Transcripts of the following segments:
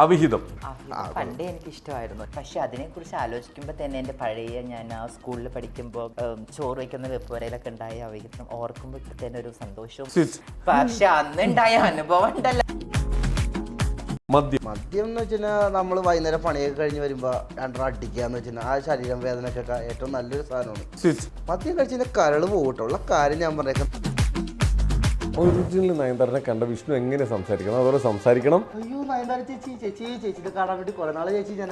അവിഹിതം പണ്ടേ എനിക്ക് ഇഷ്ടമായിരുന്നു. പക്ഷെ അതിനെക്കുറിച്ച് ആലോചിക്കുമ്പോൾ തന്നെ എൻ്റെ പഴയ ഞാൻ ആ സ്കൂളിൽ പഠിക്കുമ്പോൾ ചോറ് വയ്ക്കുന്ന വെപ്പുവരയിലൊക്കെ ഉണ്ടായ അവിഹിതം ഓർക്കുമ്പോൾ തന്നെ ഒരു സന്തോഷവും. പക്ഷെ അന്നുണ്ടായ അനുഭവം ഉണ്ടല്ലോ. മദ്യം എന്ന് വെച്ചാൽ നമ്മൾ വൈകുന്നേരം പണിയൊക്കെ കഴിഞ്ഞ് വരുമ്പോൾ രണ്ടെണ്ണം അടിക്കാന്ന് വെച്ചാൽ ആ ശരീരം വേദനക്കൊക്കെ ഏറ്റവും നല്ലൊരു സാധനമാണ്. മദ്യം കഴിച്ചാൽ കരള് പോകട്ടുള്ള കാര്യം ഞാൻ പറഞ്ഞേക്കാം. ഒറിജിനൽ നയൻതാരനെ കണ്ട വിഷ്ണു എങ്ങനെ സംസാരിക്കണം അതുപോലെ സംസാരിക്കണം. അയ്യോ നയൻതാര ചേച്ചി ചേച്ചി ചേച്ചി ഇത് കാണാൻ വേണ്ടി കുറെ നാളെ ചേച്ചി ഞാൻ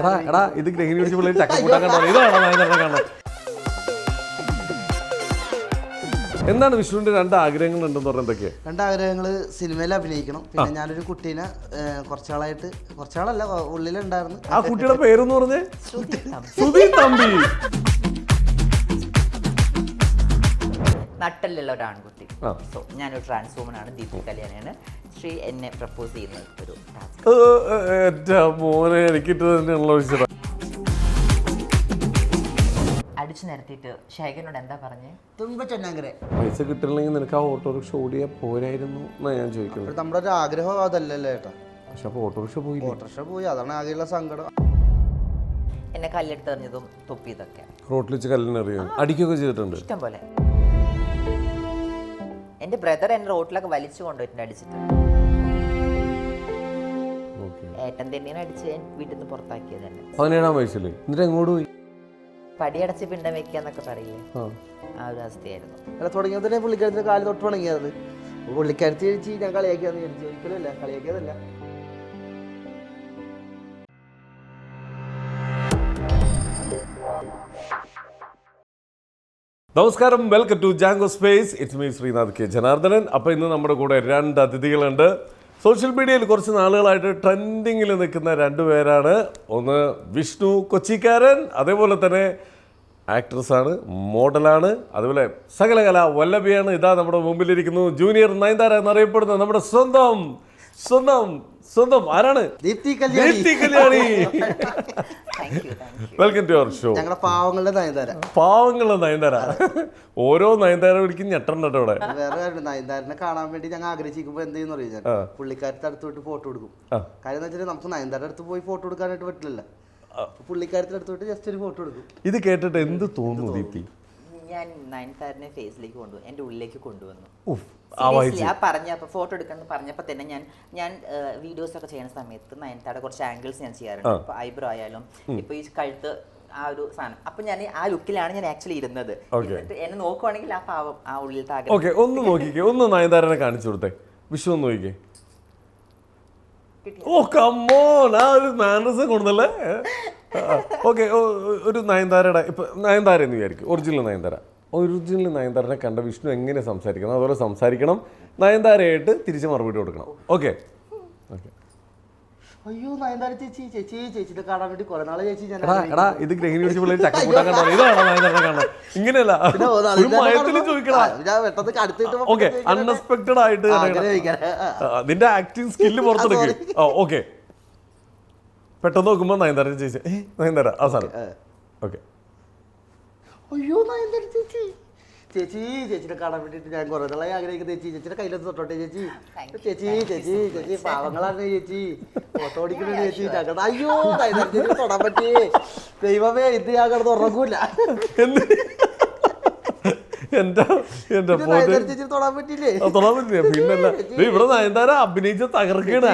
ഇത് ഗ്രഹിണി പിടിച്ച പിള്ളേർ ചക്കക്കൂട്ടാൻ കണ്ടോ? ഇതാണോ നയൻതാരനെ കാണാൻ? എന്താണ് വിഷ്ണുവിന്റെ രണ്ട് ആഗ്രഹങ്ങൾ ഉണ്ടെന്ന് പറഞ്ഞ എന്തൊക്കെയാ? രണ്ടാഗ്രഹങ്ങള് സിനിമയിൽ അഭിനയിക്കണം. പിന്നെ ഞാനൊരു കുട്ടീനെ കുറച്ചാളല്ല ഉള്ളിലുണ്ടായിരുന്നു. ആ കുട്ടിയുടെ പേരെന്ന് പറഞ്ഞേ സുധി തമ്പി. നട്ടലുള്ള ഒരു ആൺകുട്ടി. സോ ഞാനൊരു ട്രാൻസ് വുമൺ ആണ്, ദീപ്തി കല്യാണിയാണ്. ശ്രീ എന്നെ പ്രപ്പോസ് ചെയ്യുന്ന ഒരു മോനെ എനിക്കിട്ട് തന്നെയുള്ള അടിച്ചു നിരത്തിയിട്ട് ശേഖരനോട് എന്താ പറഞ്ഞേ? പൈസ കിട്ടില്ലെങ്കിൽ നിനക്ക് ആ ഓട്ടോറിക്ഷ ഓടിയാ പോരായിരുന്നു എന്നാ ഞാൻ ചോദിക്കുന്നത്. നമ്മുടെ ഒരു ആഗ്രഹം അതല്ലല്ലോ ഏട്ടാ. പക്ഷെ അപ്പൊ ഓട്ടോറിക്ഷ പോയി അതാണ് ആകെയുള്ള സങ്കടം. എന്നെ കല്ലെടുത്ത് എറിഞ്ഞതും തൊപ്പിയതൊക്കെ റോട്ടിൽ വെച്ച് കല്ലിനെറിയോ അടിക്കുകയൊക്കെ ചെയ്തിട്ടുണ്ട് ഇഷ്ടം പോലെ. എന്റെ ബ്രദർ എന്നെ റോട്ടിലൊക്കെ വലിച്ചു കൊണ്ടുപോയിട്ടുണ്ട് അടിച്ചിട്ട്. ഏട്ടൻ തന്നെയാണ് അടിച്ച് വീട്ടിൽ നിന്ന് പുറത്താക്കിയത് തന്നെ 17-ാം വയസ്സിൽ. എന്നിട്ട് എങ്ങോട്ട് പോയി? പടിയടച്ച് പിണ്ടം വെക്കാന്നൊക്കെ പറയില്ലേ, ആ ഒരു അവസ്ഥയായിരുന്നു. തുടങ്ങിയപ്പോൾ തന്നെ പുള്ളിക്കാരത്തിന്റെ കാല് തൊട്ട് തുടങ്ങിയത്. പുള്ളിക്കാരത്തി ചേച്ചി ഞാൻ കളിയാക്കിയാന്ന് വിചാരിച്ചു. ഒരിക്കലല്ല, കളിയാക്കിയതല്ല. നമസ്കാരം, welcome to Jango Space. It's me Sreenath K Janardhanan. അപ്പോൾ ഇന്ന് നമ്മുടെ കൂടെ രണ്ട് അതിഥികളുണ്ട്. സോഷ്യൽ മീഡിയയിൽ കുറച്ച് നാളുകളായിട്ട് ട്രെൻഡിങ്ങിൽ നിൽക്കുന്ന രണ്ടുപേരാണ്. ഒന്ന് വിഷ്ണു കൊച്ചിക്കാരൻ, അതേപോലെ തന്നെ ആക്ട്രസ്സാണ്, മോഡലാണ്, അതുപോലെ സകലകല വല്ലഭിയാണ്. ഇതാ നമ്മുടെ മുമ്പിലിരിക്കുന്നു ജൂനിയർ നയൻതാര എന്നറിയപ്പെടുന്ന നമ്മുടെ സ്വന്തം സ്വന്തം സ്വന്തം ആരാണ്? Deepthi Kalyani. Welcome to your show. ഞങ്ങളുടെ പാവങ്ങളുടെ നയൻതാര. ഓരോ നയൻതാര പിടിക്കും ഞെട്ടണ്ട ഇവിടെ. വേറെ കാര്യം, നയൻതാരനെ കാണാൻ വേണ്ടി ഞങ്ങൾ ആഗ്രഹിക്കുമ്പോൾ എന്ത് ചെയ്യുന്ന അറിയാം, പുള്ളിക്കാരത്തെ അടുത്ത് പോയിട്ട് ഫോട്ടോ കൊടുക്കും. കാര്യം എന്ന് വെച്ചാൽ നമുക്ക് നയൻതാര അടുത്ത് പോയി ഫോട്ടോ എടുക്കാനായിട്ട് പറ്റില്ലല്ലോ. പുള്ളിക്കാരത്തെ അടുത്ത് പോയിട്ട് ജസ്റ്റ് ഒരു ഫോട്ടോ എടുക്കും. ഇത് കേട്ടിട്ട് എന്ത് തോന്നുന്നു ദീപ്തി? ഞാൻ നയൻതാരനെ ഫേസിലേക്ക് കൊണ്ടുവന്നു, എൻ്റെ ഉള്ളിലേക്ക് കൊണ്ടുവന്നു. ഫോട്ടോ എടുക്കണം പറഞ്ഞപ്പോൾ തന്നെ ഞാൻ വീഡിയോസ് ഒക്കെ ചെയ്യുന്ന സമയത്ത് നയൻതാരയുടെ കുറച്ച് ആംഗിൾസ് ഞാൻ ചെയ്യാറുണ്ട്. ഇപ്പൊ ഐബ്രോ ആയാലും ഇപ്പൊ ഈ കഴുത്ത് ആ ഒരു സാധനം, അപ്പൊ ഞാൻ ആ ലുക്കിലാണ് ഞാൻ ആക്ച്വലി ഇരുന്നത്. എന്നെ നോക്കുവാണെങ്കിൽ ആ പാവം ആ ഉള്ളിലത്തെ ആഗ്രഹം ഒന്ന് നോക്കിക്കേ, ഒന്ന് നയൻതാരനെ കാണിച്ചു കൊടുത്തേ. വിഷു ഒന്ന് നോക്കിക്കേ. ഓ കമ്മോൺ, ആ ഒരു മാനേഴ്സ് കൊണ്ടല്ലേ. ഓക്കെ, ഒരു നയൻതാരയുടെ ഇപ്പൊ നയൻതാര എന്ന് വിചാരിക്കും, ഒറിജിനൽ നയൻതാരനെ കണ്ട വിഷ്ണു എങ്ങനെ സംസാരിക്കണം അതുപോലെ സംസാരിക്കണം. നയൻതാരയായിട്ട് തിരിച്ച് മറുപടി കൊടുക്കണം. ഓക്കെ. അയ്യോ നയൻതാര ചേച്ചി ചേച്ചി ചേച്ചി ഇത് കാണാൻ വേണ്ടി കുറെ നാളെ ചേച്ചി ഞാൻ ഇത് ഗ്രഹിണി പിടിച്ച പിള്ളേർ ചക്കക്കൂട്ടാൻ കണ്ടോ? ഇതാണോ നയൻതാരനെ കാണാൻ? ഇങ്ങനെയല്ല, ഓക്കെ, അൺഎക്സ്പെക്ടഡ് ആയിട്ട് നിന്റെ ആക്ടിങ് സ്കില്ല് പുറത്തെടുക്കും. ഓക്കെ, പെട്ടെന്ന് നോക്കുമ്പോ നയൻതാര ചേച്ചി നയൻതാര ആ സാധനം. ഓക്കെ. അയ്യോ നയൻതാര ചേച്ചി ചേച്ചി ചേച്ചിനെ കാണാൻ വേണ്ടിട്ട് ഞാൻ കുറെ നാളായി ആഗ്രഹിക്കുന്നത്. ചേച്ചി ചേച്ചിയുടെ കയ്യിലൊന്ന് തൊട്ടോട്ടെ ചേച്ചി. ചേച്ചി ചേച്ചി ചേച്ചി പാവങ്ങളാണ് ചേച്ചി, ഫോട്ടോ ഓടിക്കണ ചേച്ചി. ഞങ്ങളുടെ അയ്യോ നയൻതാര ചേച്ചി തൊടാൻ പറ്റിയേ. ദൈവമേ, ഇത് ഞാൻ കിടന്ന് ഉറങ്ങൂല. ചേച്ചി തൊടാൻ പറ്റില്ലേ? പിന്നല്ല, ഇവിടെ നയൻതാര അഭിനയിച്ച തകർക്കാണ്.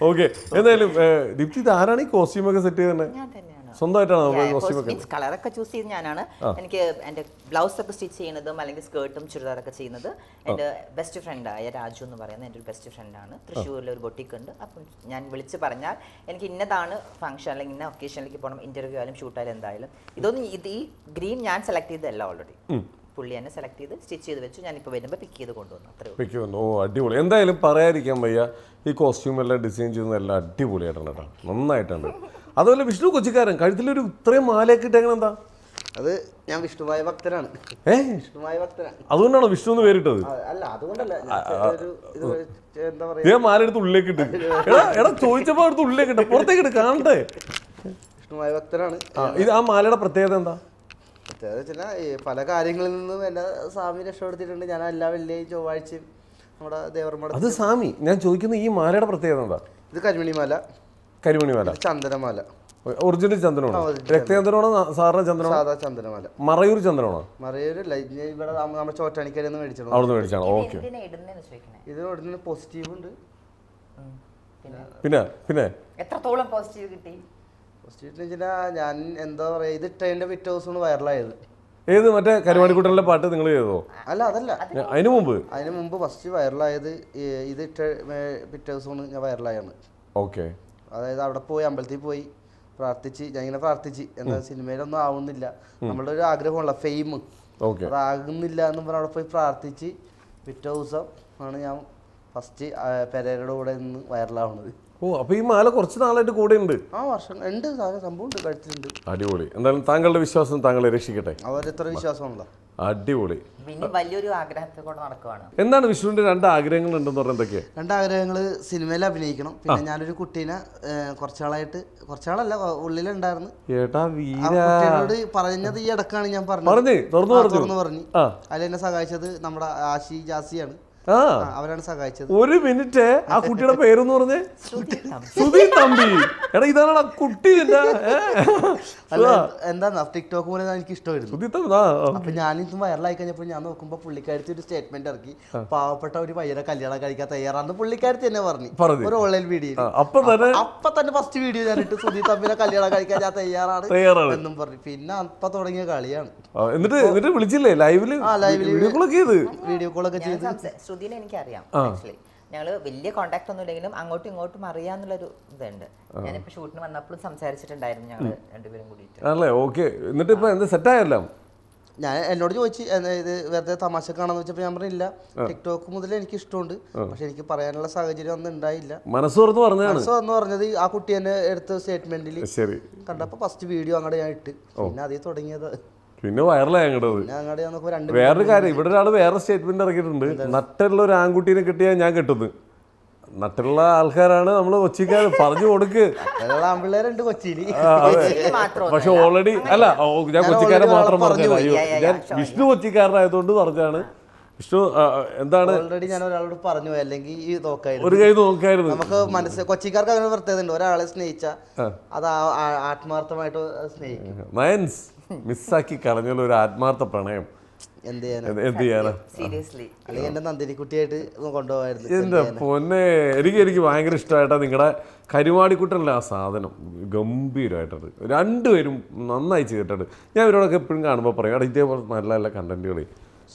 ഓക്കെ, എന്തായാലും ദീപ്തി ഇത് ആരാണ് ഈ കോസ്റ്റ്യൂം ഒക്കെ സെറ്റ് ചെയ്യുന്നത്? സ്വന്തമായിട്ടാണ് കളറൊക്കെ ചൂസ് ചെയ്ത് ഞാനാണ്. എനിക്ക് എൻ്റെ ബ്ലൗസ് ഒക്കെ സ്റ്റിച്ച് ചെയ്യുന്നതും അല്ലെങ്കിൽ സ്കേർട്ടും ചുരിദാറൊക്കെ ചെയ്യുന്നത് എൻ്റെ ബെസ്റ്റ് ഫ്രണ്ടായ രാജു എന്ന് പറയുന്നത് എൻ്റെ ഒരു ബെസ്റ്റ് ഫ്രണ്ടാണ്. തൃശ്ശൂരിൽ ഒരു ബൊട്ടിക്ക് ഉണ്ട്. അപ്പം ഞാൻ വിളിച്ച് പറഞ്ഞാൽ എനിക്ക് ഇന്നതാണ് ഫംഗ്ഷൻ അല്ലെങ്കിൽ ഇന്ന ഒക്കേഷനിലേക്ക് പോകണം, ഇന്റർവ്യൂ ആയാലും ഷൂട്ടായാലും എന്തായാലും ഇതൊന്നും ഈ ഗ്രീൻ ഞാൻ സെലക്ട് ചെയ്തതല്ല, ഓൾറെഡി പുള്ളി എന്നെ സെലക്ട് ചെയ്ത് സ്റ്റിച്ച് ചെയ്ത് വെച്ചു. ഞാനിപ്പോൾ വരുമ്പോൾ പിക്ക് ചെയ്ത് കൊണ്ടുവന്നു. അത്രയും. ഓ അടിപൊളി. എന്തായാലും പറയാതിരിക്കാൻ വയ്യ, ഈ കോസ്റ്റ്യൂം എല്ലാം ഡിസൈൻ ചെയ്യുന്നതെല്ലാം അടിപൊളിയായിട്ടുണ്ട് കേട്ടോ, നന്നായിട്ടുണ്ട്. അതുപോലെ വിഷ്ണു കൊച്ചിക്കാരൻ കഴുത്തിലൊരു ഇത്രയും മാലയൊക്കെ ഇട്ടെങ്ങനെ എന്താ? അത് ഞാൻ വിഷ്ണുമായ ഭക്തനാണ്. വിഷ്ണുമായ ഭക്തനാണ്, അതുകൊണ്ടാണോ വിഷ്ണു എന്ന് പേരിട്ടത്? അല്ല, അതുകൊണ്ടല്ല. ഞാൻ മാല എടുത്ത് ഉള്ളിലേക്ക് ഇട്ട് എടാ ചോദിച്ചപ്പോ എടുത്ത് ഉള്ളിലേക്ക് ഇട്ട് പുറത്തേക്ക് ഇട്ട് കാണണ്ടേ? വിഷ്ണുമായ ഭക്തനാണ്. ഇത് ആ മാലയുടെ പ്രത്യേകത എന്താ? പ്രത്യേകത വെച്ചാൽ പല കാര്യങ്ങളിൽ നിന്നും എന്നെ സ്വാമി രക്ഷപ്പെടുത്തിയിട്ടുണ്ട്. ഞാൻ എല്ലാ വെള്ളിയാഴ്ച ചൊവ്വാഴ്ചയും നമ്മുടെ ദേവർമഠ. അത് സ്വാമി, ഞാൻ ചോദിക്കുന്ന ഈ മാലയുടെ പ്രത്യേകത എന്താ? ഇത് കരിമണിമാല, കരിമണിമാല, ചന്ദനമാല. ഒറിജിനൽ ചന്ദനമാണോ? രക്തചന്ദനമാണോ സാധാരണ ചന്ദനമാണോ? സാധാ ചന്ദനമാല. മറയൂർ ചന്ദനമാണോ? മറയൂര് ഇവിടെ നമ്മുടെ ചോറ്റാനിക്കരന്ന് മേടിച്ചത്. അവിടുന്ന് മേടിച്ചാണോ? ഓക്കെ. ഇത് ഇവിടുന്ന് പോസിറ്റീവ് ഉണ്ട്. പിന്നെ പിന്നെ എത്രത്തോളം പോസിറ്റീവ് കിട്ടി? പോസിറ്റീവ് ഞാൻ എന്താ പറയാ, ഇത് ഇട്ടതിന്റെ പിറ്റേ ദിവസമാണ് വൈറലായത്. ഏത് മറ്റേ കരുവാടിക്കുട്ടനിലെ പാട്ട് നിങ്ങൾ ചെയ്തോ? അല്ല, അതല്ല, അതിനു മുമ്പ് ഫസ്റ്റ് വൈറലായത് ഇത് ഇട്ട പിറ്റേ ദിവസമാണ് ഞാൻ വൈറലായാണ്. ഓക്കെ. അതായത് അവിടെ പോയി അമ്പലത്തിൽ പോയി പ്രാർത്ഥിച്ച്, ഞാൻ ഇങ്ങനെ പ്രാർത്ഥിച്ച്, എന്താ സിനിമയിലൊന്നും ആവുന്നില്ല, നമ്മളുടെ ഒരു ആഗ്രഹമുള്ള ഫെയിം അതാകുന്നില്ല എന്ന് പറഞ്ഞ് അവിടെ പോയി പ്രാർത്ഥിച്ച് പിറ്റേ ദിവസം ആണ് ഞാൻ ഫസ്റ്റ് പെരേരയുടെ കൂടെ നിന്ന് വൈറലാവുന്നത്. ഓ, അപ്പൊ ഈ മാല കുറച്ച് നാളായിട്ട് കൂടെ ഉണ്ട്? ആ, വർഷം ഉണ്ട്, സംഭവം ഉണ്ട്, കഴിച്ചിട്ടുണ്ട്. അടിപൊളി. എന്തായാലും താങ്കളുടെ വിശ്വാസം താങ്കളെ രക്ഷിക്കട്ടെ. അവരെത്ര വിശ്വാസമാണല്ലോ. അടിപൊളി. പിന്നെ വലിയൊരു ആഗ്രഹത്തെ കൊണ്ട് നടക്കുവാണ്. എന്താണ് വിഷ്ണുവിന്റെ 2 ആഗ്രഹങ്ങൾ ഉണ്ടെന്ന് പറഞ്ഞാൽ എന്തൊക്കെയാ? 2 ആഗ്രഹങ്ങള് സിനിമയിൽ അഭിനയിക്കണം, പിന്നെ ഞാനൊരു കുട്ടീനെ കുറച്ചാളല്ല ഉള്ളിലുണ്ടായിരുന്നു. ഏട്ടാ ആ വീര, കുട്ടിയോട് പറഞ്ഞത് ഈ ഇടക്കാണ് ഞാൻ തുറന്നു പറഞ്ഞു. അതിലെന്നെ സഹായിച്ചത് നമ്മുടെ ആശി ജാസിയാണ്. അവരാണ് സഹായിച്ചത്. 1 മിനിറ്റ്, ആ കുട്ടിയുടെ പേരെന്ന് പറഞ്ഞേ? സുധി തമ്പി. എടാ ഇതാണ് ആ കുട്ടി. എന്താ ടിക്ടോക്ക് പോലെ എനിക്ക് ഇഷ്ടമായിരുന്നു. അപ്പൊ ഞാനിത് വൈറലായി കഴിഞ്ഞപ്പോൾ ഞാൻ നോക്കുമ്പോ പുള്ളിക്കാരത്തി ഒരു സ്റ്റേറ്റ്മെന്റ് ഇറക്കി, പാവപ്പെട്ട ഒരു പയ്യനെ കല്യാണം കഴിക്കാൻ തയ്യാറാണെന്ന് പുള്ളിക്കാരത്തി തന്നെ പറഞ്ഞു ഒരു ഓൺലൈൻ വീഡിയോ. അപ്പൊ തന്നെ ഫസ്റ്റ് വീഡിയോ ഞാനിട്ട്, സുധി തമ്പിനെ കല്യാണം കഴിക്കാൻ ഞാൻ തയ്യാറാണ് എന്നും പറഞ്ഞു. പിന്നെ അപ്പൊ തുടങ്ങിയ കളിയാണ്. എന്നിട്ട് വിളിച്ചില്ലേ ലൈവില്? വീഡിയോ കോളൊക്കെ ചെയ്ത്. ശ്രുതിനെ എനിക്കറിയാം ആക്ച്വലി. ഞങ്ങള് വലിയ കോണ്ടാക്ട് ഒന്നും ഇല്ലെങ്കിലും അങ്ങോട്ടും ഇങ്ങോട്ടും അറിയാന്നുള്ളൊരു ഇതുണ്ട്. ഞാനിപ്പോ ഷൂട്ടിന് വന്നപ്പോഴും സംസാരിച്ചിട്ടുണ്ടായിരുന്നു ഞങ്ങള് രണ്ടുപേരും കൂടിയിട്ട്. അല്ലേ? ഓക്കെ. എന്നിട്ട് ഇപ്പൊ എന്താ സെറ്റായല്ലോ? ഞാൻ എന്നോട് ചോദിച്ചു ഇത് വെറുതെ തമാശക്കാണെന്ന് വെച്ചപ്പോൾ ഞാൻ പറഞ്ഞില്ല, ടിക്ടോക്ക് മുതൽ എനിക്ക് ഇഷ്ടമുണ്ട്, പക്ഷെ എനിക്ക് പറയാനുള്ള സാഹചര്യം ഒന്നും ഉണ്ടായില്ല. മനസ്സ് തുറന്ന് പറഞ്ഞത് ആ കുട്ടി എന്നെ എടുത്ത സ്റ്റേറ്റ്മെന്റിൽ കണ്ടപ്പോ ഫസ്റ്റ് വീഡിയോ അങ്ങോട്ട് ഞാൻ ഇട്ട്, പിന്നെ അതേ തുടങ്ങിയത്. പിന്നെ വൈറലായി അങ്ങോട്ട്. വേറൊരു കാര്യം, ഇവിടെ ഒരാൾ വേറെ സ്റ്റേറ്റ്മെന്റ് ഇറക്കിയിട്ടുണ്ട്. നട്ടുള്ള ഒരു ആൺകുട്ടീനെ കിട്ടിയാൽ ഞാൻ കെട്ടുന്നു. നട്ടുള്ള ആൾക്കാരാണ് നമ്മള് കൊച്ചിക്കാർ, പറഞ്ഞു കൊടുക്ക്. ആൺപിള്ളേരുണ്ട് കൊച്ചിയില്, പക്ഷെ ഓൾറെഡി അല്ല, ഞാൻ കൊച്ചിക്കാരെ മാത്രം പറഞ്ഞത്. ഞാൻ വിഷ്ണു കൊച്ചിക്കാരനായതുകൊണ്ട് പറഞ്ഞാണ്. വിഷ്ണു എന്താണ്? ഓൾറെഡി ഞാൻ ഒരാളോട് പറഞ്ഞു, അല്ലെങ്കിൽ ഒരു കൈ നോക്കായിരുന്നു. നമുക്ക് മനസ്സിൽ കൊച്ചിക്കാർക്ക് അങ്ങനെ പ്രത്യേകത ഉണ്ട്, ഒരാളെ സ്നേഹിച്ച അത് ആത്മാർത്ഥമായിട്ട് സ്നേഹിക്കും. നയൻസ് മിസ്സാക്കി കളഞ്ഞല്ലോ ഒരു ആത്മാർത്ഥ പ്രണയം. എന്ത് ചെയ്യാനാ? അല്ലെങ്കിൽ എന്റെ നന്ദിനിക്കുട്ടിയായിട്ട് കൊണ്ടുപോകായിരുന്നു. എന്റെ പൊന്നെ, എനിക്ക് ഭയങ്കര ഇഷ്ടമായിട്ടാ നിങ്ങളുടെ കരുവാടിക്കുട്ടനല്ല ആ സാധനം. ഗംഭീരമായിട്ടുണ്ട്. 2 പേരും നന്നായി ചെയ്തിട്ടുണ്ട്. ഞാൻ ഇവരോടൊക്കെ എപ്പോഴും കാണുമ്പോൾ പറയും, അവിടെ ഇതേപോലെ നല്ല നല്ല കണ്ടന്റുകൾ.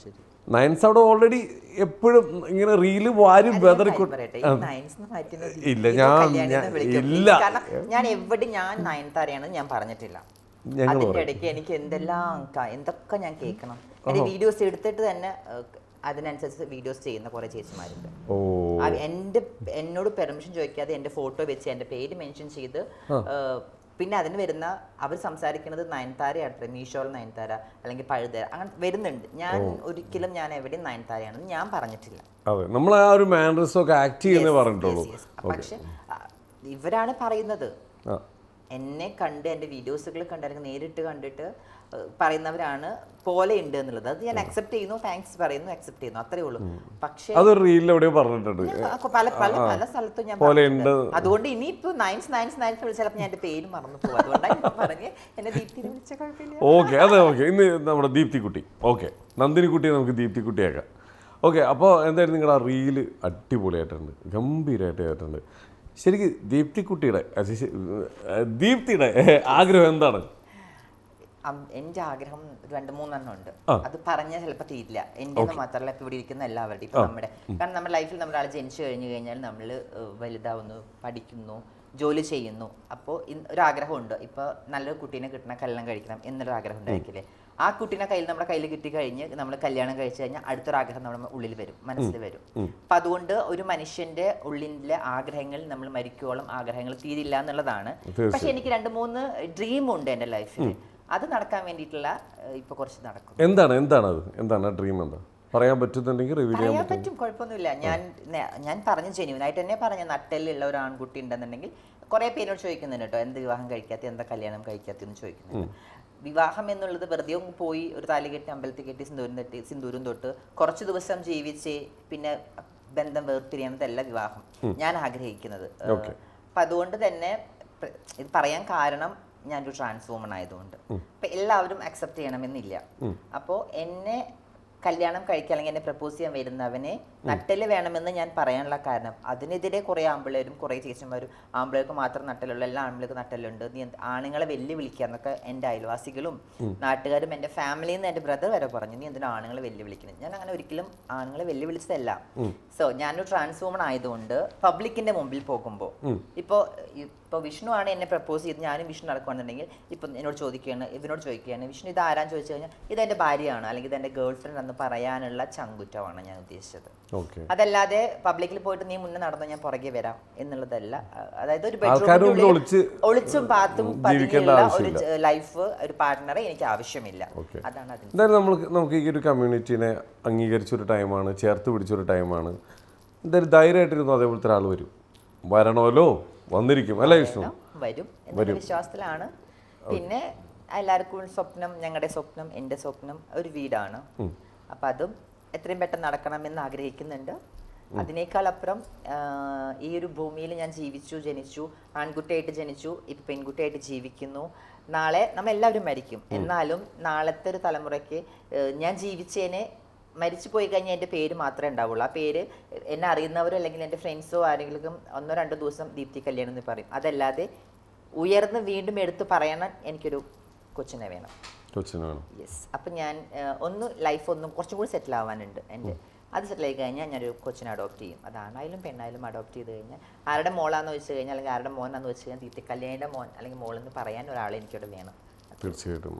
നയൻസ് അവിടെ ഓൾറെഡി എപ്പോഴും ഇങ്ങനെ റീല് വാരി ഇല്ല. ഞാൻ എവിടെ ഞാൻ നയൻതാരയാണെന്ന് ഞാൻ പറഞ്ഞിട്ടില്ല. അതിന്റെ ഇടയ്ക്ക് എനിക്ക് എന്തൊക്കെ ഞാൻ കേൾക്കണം. എന്റെ വീഡിയോസ് എടുത്തിട്ട് തന്നെ അതിനനുസരിച്ച് വീഡിയോസ് ചെയ്യുന്ന കുറെ ചേച്ചിമാരുണ്ട്. എന്നോട് പെർമിഷൻ ചോദിക്കാതെ എന്റെ ഫോട്ടോ വെച്ച് എന്റെ പേര് മെൻഷൻ ചെയ്ത്, പിന്നെ അതിന് വരുന്ന അവർ സംസാരിക്കുന്നത് നയൻതാരയാണ്, മീഷോൾ നയൻതാര അല്ലെങ്കിൽ പഴുതര അങ്ങനെ വരുന്നുണ്ട്. ഞാൻ ഒരിക്കലും ഞാൻ എവിടെയും നയൻതാരയാണെന്ന് ഞാൻ പറഞ്ഞിട്ടില്ല. പക്ഷെ ഇവരാണ് പറയുന്നത്. എന്നെ കണ്ട് എൻ്റെ വീഡിയോസുകൾ കണ്ട് അല്ലെങ്കിൽ നേരിട്ട് കണ്ടിട്ട് പറയുന്നവരാണ് പോലെ ഉണ്ട് എന്നുള്ളത്. അത് ഞാൻ അക്സെപ്റ്റ് ചെയ്യുന്നു, താങ്ക്സ് പറയുന്നു, അക്സെപ്റ്റ് ചെയ്യുന്നു, അത്രേ ഉള്ളൂ. പക്ഷേ പല പല സ്ഥലത്തും ഞാൻ പറഞ്ഞിട്ടുണ്ട്. അതുകൊണ്ട് ഇനിയിപ്പോ നയൻസ് വിളിച്ചാൽ ഞാൻ എന്റെ പേര് മറന്നു പോകും. അതുകൊണ്ടാണ് പറഞ്ഞ് എന്നെ ദീപ്തി വിളിച്ച കുഴപ്പമില്ല. ഓക്കെ, അതെ, ഓക്കെ. ഇന്ന് നമ്മുടെ ദീപ്തിക്കുട്ടി, ഓക്കെ, നന്ദിനിക്കുട്ടിയെ നമുക്ക് ദീപ്തിക്കുട്ടിയാക്കാം. ഓക്കെ. അപ്പോൾ എന്തായാലും നിങ്ങളുടെ ആ റീല് അടിപൊളിയായിട്ടുണ്ട്, ഗംഭീരമായിട്ട് ചെയ്തിട്ടുണ്ട്. ശരിക്കും ദീപ്തിയുടെ ആഗ്രഹം എന്താണ്? എൻ്റെ ആഗ്രഹം 2-3 ഉണ്ട്. അത് പറഞ്ഞാൽ ചിലപ്പോൾ തീരില്ല. എൻ്റെ മാത്രമല്ല, ഇപ്പോൾ ഇവിടെ ഇരിക്കുന്ന എല്ലാവരുടെയും. ഇപ്പം കാരണം നമ്മുടെ ലൈഫിൽ നമ്മുടെ ആൾ ജനിച്ചു കഴിഞ്ഞു കഴിഞ്ഞാൽ നമ്മൾ വലുതാവുന്നു, പഠിക്കുന്നു, ജോലി ചെയ്യുന്നു. അപ്പോൾ ഒരാഗ്രഹമുണ്ട്, ഇപ്പോൾ നല്ലൊരു കുട്ടീനെ കിട്ടണം, കല്യാണം കഴിക്കണം എന്നൊരു ആഗ്രഹം ഉണ്ടായിരിക്കില്ലേ? ആ കുട്ടീനെ നമ്മുടെ കയ്യിൽ കിട്ടിക്കഴിഞ്ഞ് നമ്മൾ കല്യാണം കഴിച്ചു കഴിഞ്ഞാൽ അടുത്തൊരാഗ്രഹം നമ്മുടെ ഉള്ളിൽ വരും, മനസ്സിൽ വരും. അപ്പം അതുകൊണ്ട് ഒരു മനുഷ്യന്റെ ഉള്ളിലെ ആഗ്രഹങ്ങൾ നമ്മൾ മരിക്കോളം ആഗ്രഹങ്ങൾ തീരില്ല എന്നുള്ളതാണ്. പക്ഷെ എനിക്ക് 2-3 ഡ്രീം ഉണ്ട് എൻ്റെ ലൈഫിൽ. അത് നടക്കാൻ വേണ്ടിയിട്ടുള്ള ഇപ്പൊ കുറച്ച് നടക്കും. എന്താണ് ഡ്രീം? എന്താ പറയാൻ പറ്റുന്നുണ്ടെങ്കിൽ പറയാൻ പറ്റും, കുഴപ്പമൊന്നുമില്ല. ഞാൻ പറഞ്ഞു, ജെന്യൂനായിട്ട് തന്നെ പറഞ്ഞ, നട്ടലുള്ള ഒരു ആൺകുട്ടി ഉണ്ടെന്നുണ്ടെങ്കിൽ കുറെ പേരോട് ചോദിക്കുന്നുണ്ട് കേട്ടോ, എന്ത് വിവാഹം കഴിക്കാത്ത, എന്താ കല്യാണം കഴിക്കാത്തെന്ന് ചോദിക്കുന്നുണ്ട്. വിവാഹം എന്നുള്ളത് വെറുതെ പോയി ഒരു താലി കെട്ടി അമ്പലത്തിൽ കെട്ടി സിന്ദൂരം തൊട്ട് കുറച്ച് ദിവസം ജീവിച്ച് പിന്നെ ബന്ധം വേർപിരിയണതല്ല വിവാഹം ഞാൻ ആഗ്രഹിക്കുന്നത്. Okay. അപ്പം അതുകൊണ്ട് തന്നെ ഇത് പറയാൻ കാരണം ഞാനൊരു ട്രാൻസ് വുമൺ ആയതുകൊണ്ട് അപ്പം എല്ലാവരും അക്സെപ്റ്റ് ചെയ്യണമെന്നില്ല. അപ്പോൾ എന്നെ കല്യാണം കഴിക്കുക അല്ലെങ്കിൽ എന്നെ പ്രപ്പോസ് ചെയ്യാൻ വരുന്നവനെ നട്ടല് വേണമെന്ന് ഞാൻ പറയാനുള്ള കാരണം അതിനെതിരെ കുറേ ആമ്പിളേരും കുറേ ചേച്ചിമാരും ആമ്പിളേർക്ക് മാത്രം നട്ടലുള്ള എല്ലാ ആമ്പിളേർക്ക് നട്ടലുണ്ട്, നീ ആണുങ്ങളെ വെല്ലുവിളിക്കുക എന്നൊക്കെ എൻ്റെ അയൽവാസികളും നാട്ടുകാരും എൻ്റെ ഫാമിലിയിൽ നിന്ന് എൻ്റെ ബ്രദർ വരെ പറഞ്ഞു, നീ എന്തിനാ ആണുങ്ങളെ വെല്ലുവിളിക്കുന്നത്. ഞാൻ അങ്ങനെ ഒരിക്കലും ആണുങ്ങളെ വെല്ലുവിളിച്ചതല്ല. സോ ഞാനൊരു ട്രാൻസ് വുമൺ ആയതുകൊണ്ട് പബ്ലിക്കിന്റെ മുമ്പിൽ പോകുമ്പോൾ ഇപ്പോൾ വിഷ്ണു ആണ് എന്നെ പ്രപ്പോസ് ചെയ്ത് ഞാനും വിഷ്ണു നടക്കുകയാണെന്നുണ്ടെങ്കിൽ ഇപ്പം എന്നോട് ചോദിക്കുകയാണ് വിഷ്ണു ഇത് ആരാന്ന് ചോദിച്ചു കഴിഞ്ഞാൽ ഇതെൻ്റെ ഭാര്യയാണ് അല്ലെങ്കിൽ ഇതെൻ്റെ ഗേൾ ഫ്രണ്ട് എന്ന് പറയാനുള്ള ചങ്കുറ്റമാണ് ഞാൻ ഉദ്ദേശിച്ചത്. അതല്ലാതെ പബ്ലിക്കിൽ പോയിട്ട് നീ മുന്നേ നടന്നോ ഞാൻ പുറകെ വരാം എന്നുള്ളതല്ല. അതായത് ഒരു ബെഡ്റൂമിനുള്ളിൽ ഒളിച്ചും പാത്തും പതിയുള്ള ഒരു ലൈഫ് ഒരു പാർട്ട്ണറെ എനിക്ക് ആവശ്യമില്ല. അതാണ് അതിന് നമുക്ക് ഈ ഒരു കമ്മ്യൂണിറ്റീനെ അംഗീകരിച്ചൊരു ടൈമാണ്, ചേർത്ത് പിടിച്ചൊരു ടൈമാണ്. എന്തായാലും ധൈര്യമായിട്ടിരുന്നു അതേപോലത്തെ ഒരാൾ വരണമല്ലോ, വന്നിരിക്കും അല്ലേ വിഷ്ണു? വരും എന്നുള്ള വിശ്വാസത്തിലാണ്. പിന്നെ എല്ലാവർക്കും സ്വപ്നം, ഞങ്ങളുടെ സ്വപ്നം, എൻ്റെ സ്വപ്നം ഒരു വീടാണ്. അപ്പം അതും എത്രയും പെട്ടെന്ന് നടക്കണമെന്ന് ആഗ്രഹിക്കുന്നുണ്ട്. അതിനേക്കാൾ അപ്പുറം ഈ ഒരു ഭൂമിയിൽ ഞാൻ ജനിച്ചു, ആൺകുട്ടിയായിട്ട് ജനിച്ചു, ഇപ്പം പെൺകുട്ടിയായിട്ട് ജീവിക്കുന്നു. നാളെ നമ്മളെല്ലാവരും മരിക്കും. എന്നാലും നാളത്തെ ഒരു തലമുറയ്ക്ക് ഞാൻ ജീവിച്ചതിനെ മരിച്ചു പോയി കഴിഞ്ഞാൽ എൻ്റെ പേര് മാത്രമേ ഉണ്ടാവുള്ളൂ. ആ പേര് എന്നെ അറിയുന്നവരോ അല്ലെങ്കിൽ എൻ്റെ ഫ്രണ്ട്സോ ആരെങ്കിലും 1-2 ദിവസം ദീപ്തി കല്യാണം എന്ന് പറയും. അതല്ലാതെ ഉയർന്ന് വീണ്ടും എടുത്ത് പറയാൻ എനിക്കൊരു കൊച്ചിനെ വേണം. യെസ്. അപ്പം ഞാൻ ലൈഫ് കുറച്ചും കൂടി സെറ്റിൽ ആവാനുണ്ട് എൻ്റെ. അത് സെറ്റിൽ ആയി കഴിഞ്ഞാൽ ഞാനൊരു കൊച്ചിനെ അഡോപ്റ്റ് ചെയ്യും. അതാണായാലും പെണ്ണായാലും അഡോപ്റ്റ് ചെയ്ത് കഴിഞ്ഞാൽ ആരുടെ മോളാന്ന് വെച്ച് കഴിഞ്ഞാൽ അല്ലെങ്കിൽ ആരുടെ മോനാന്ന് വെച്ച് കഴിഞ്ഞാൽ ദീപ്തി കല്യാണിയുടെ മോൻ അല്ലെങ്കിൽ മോളെന്ന് പറയാൻ ഒരാളെ എനിക്കിവിടെ വേണം. തീർച്ചയായിട്ടും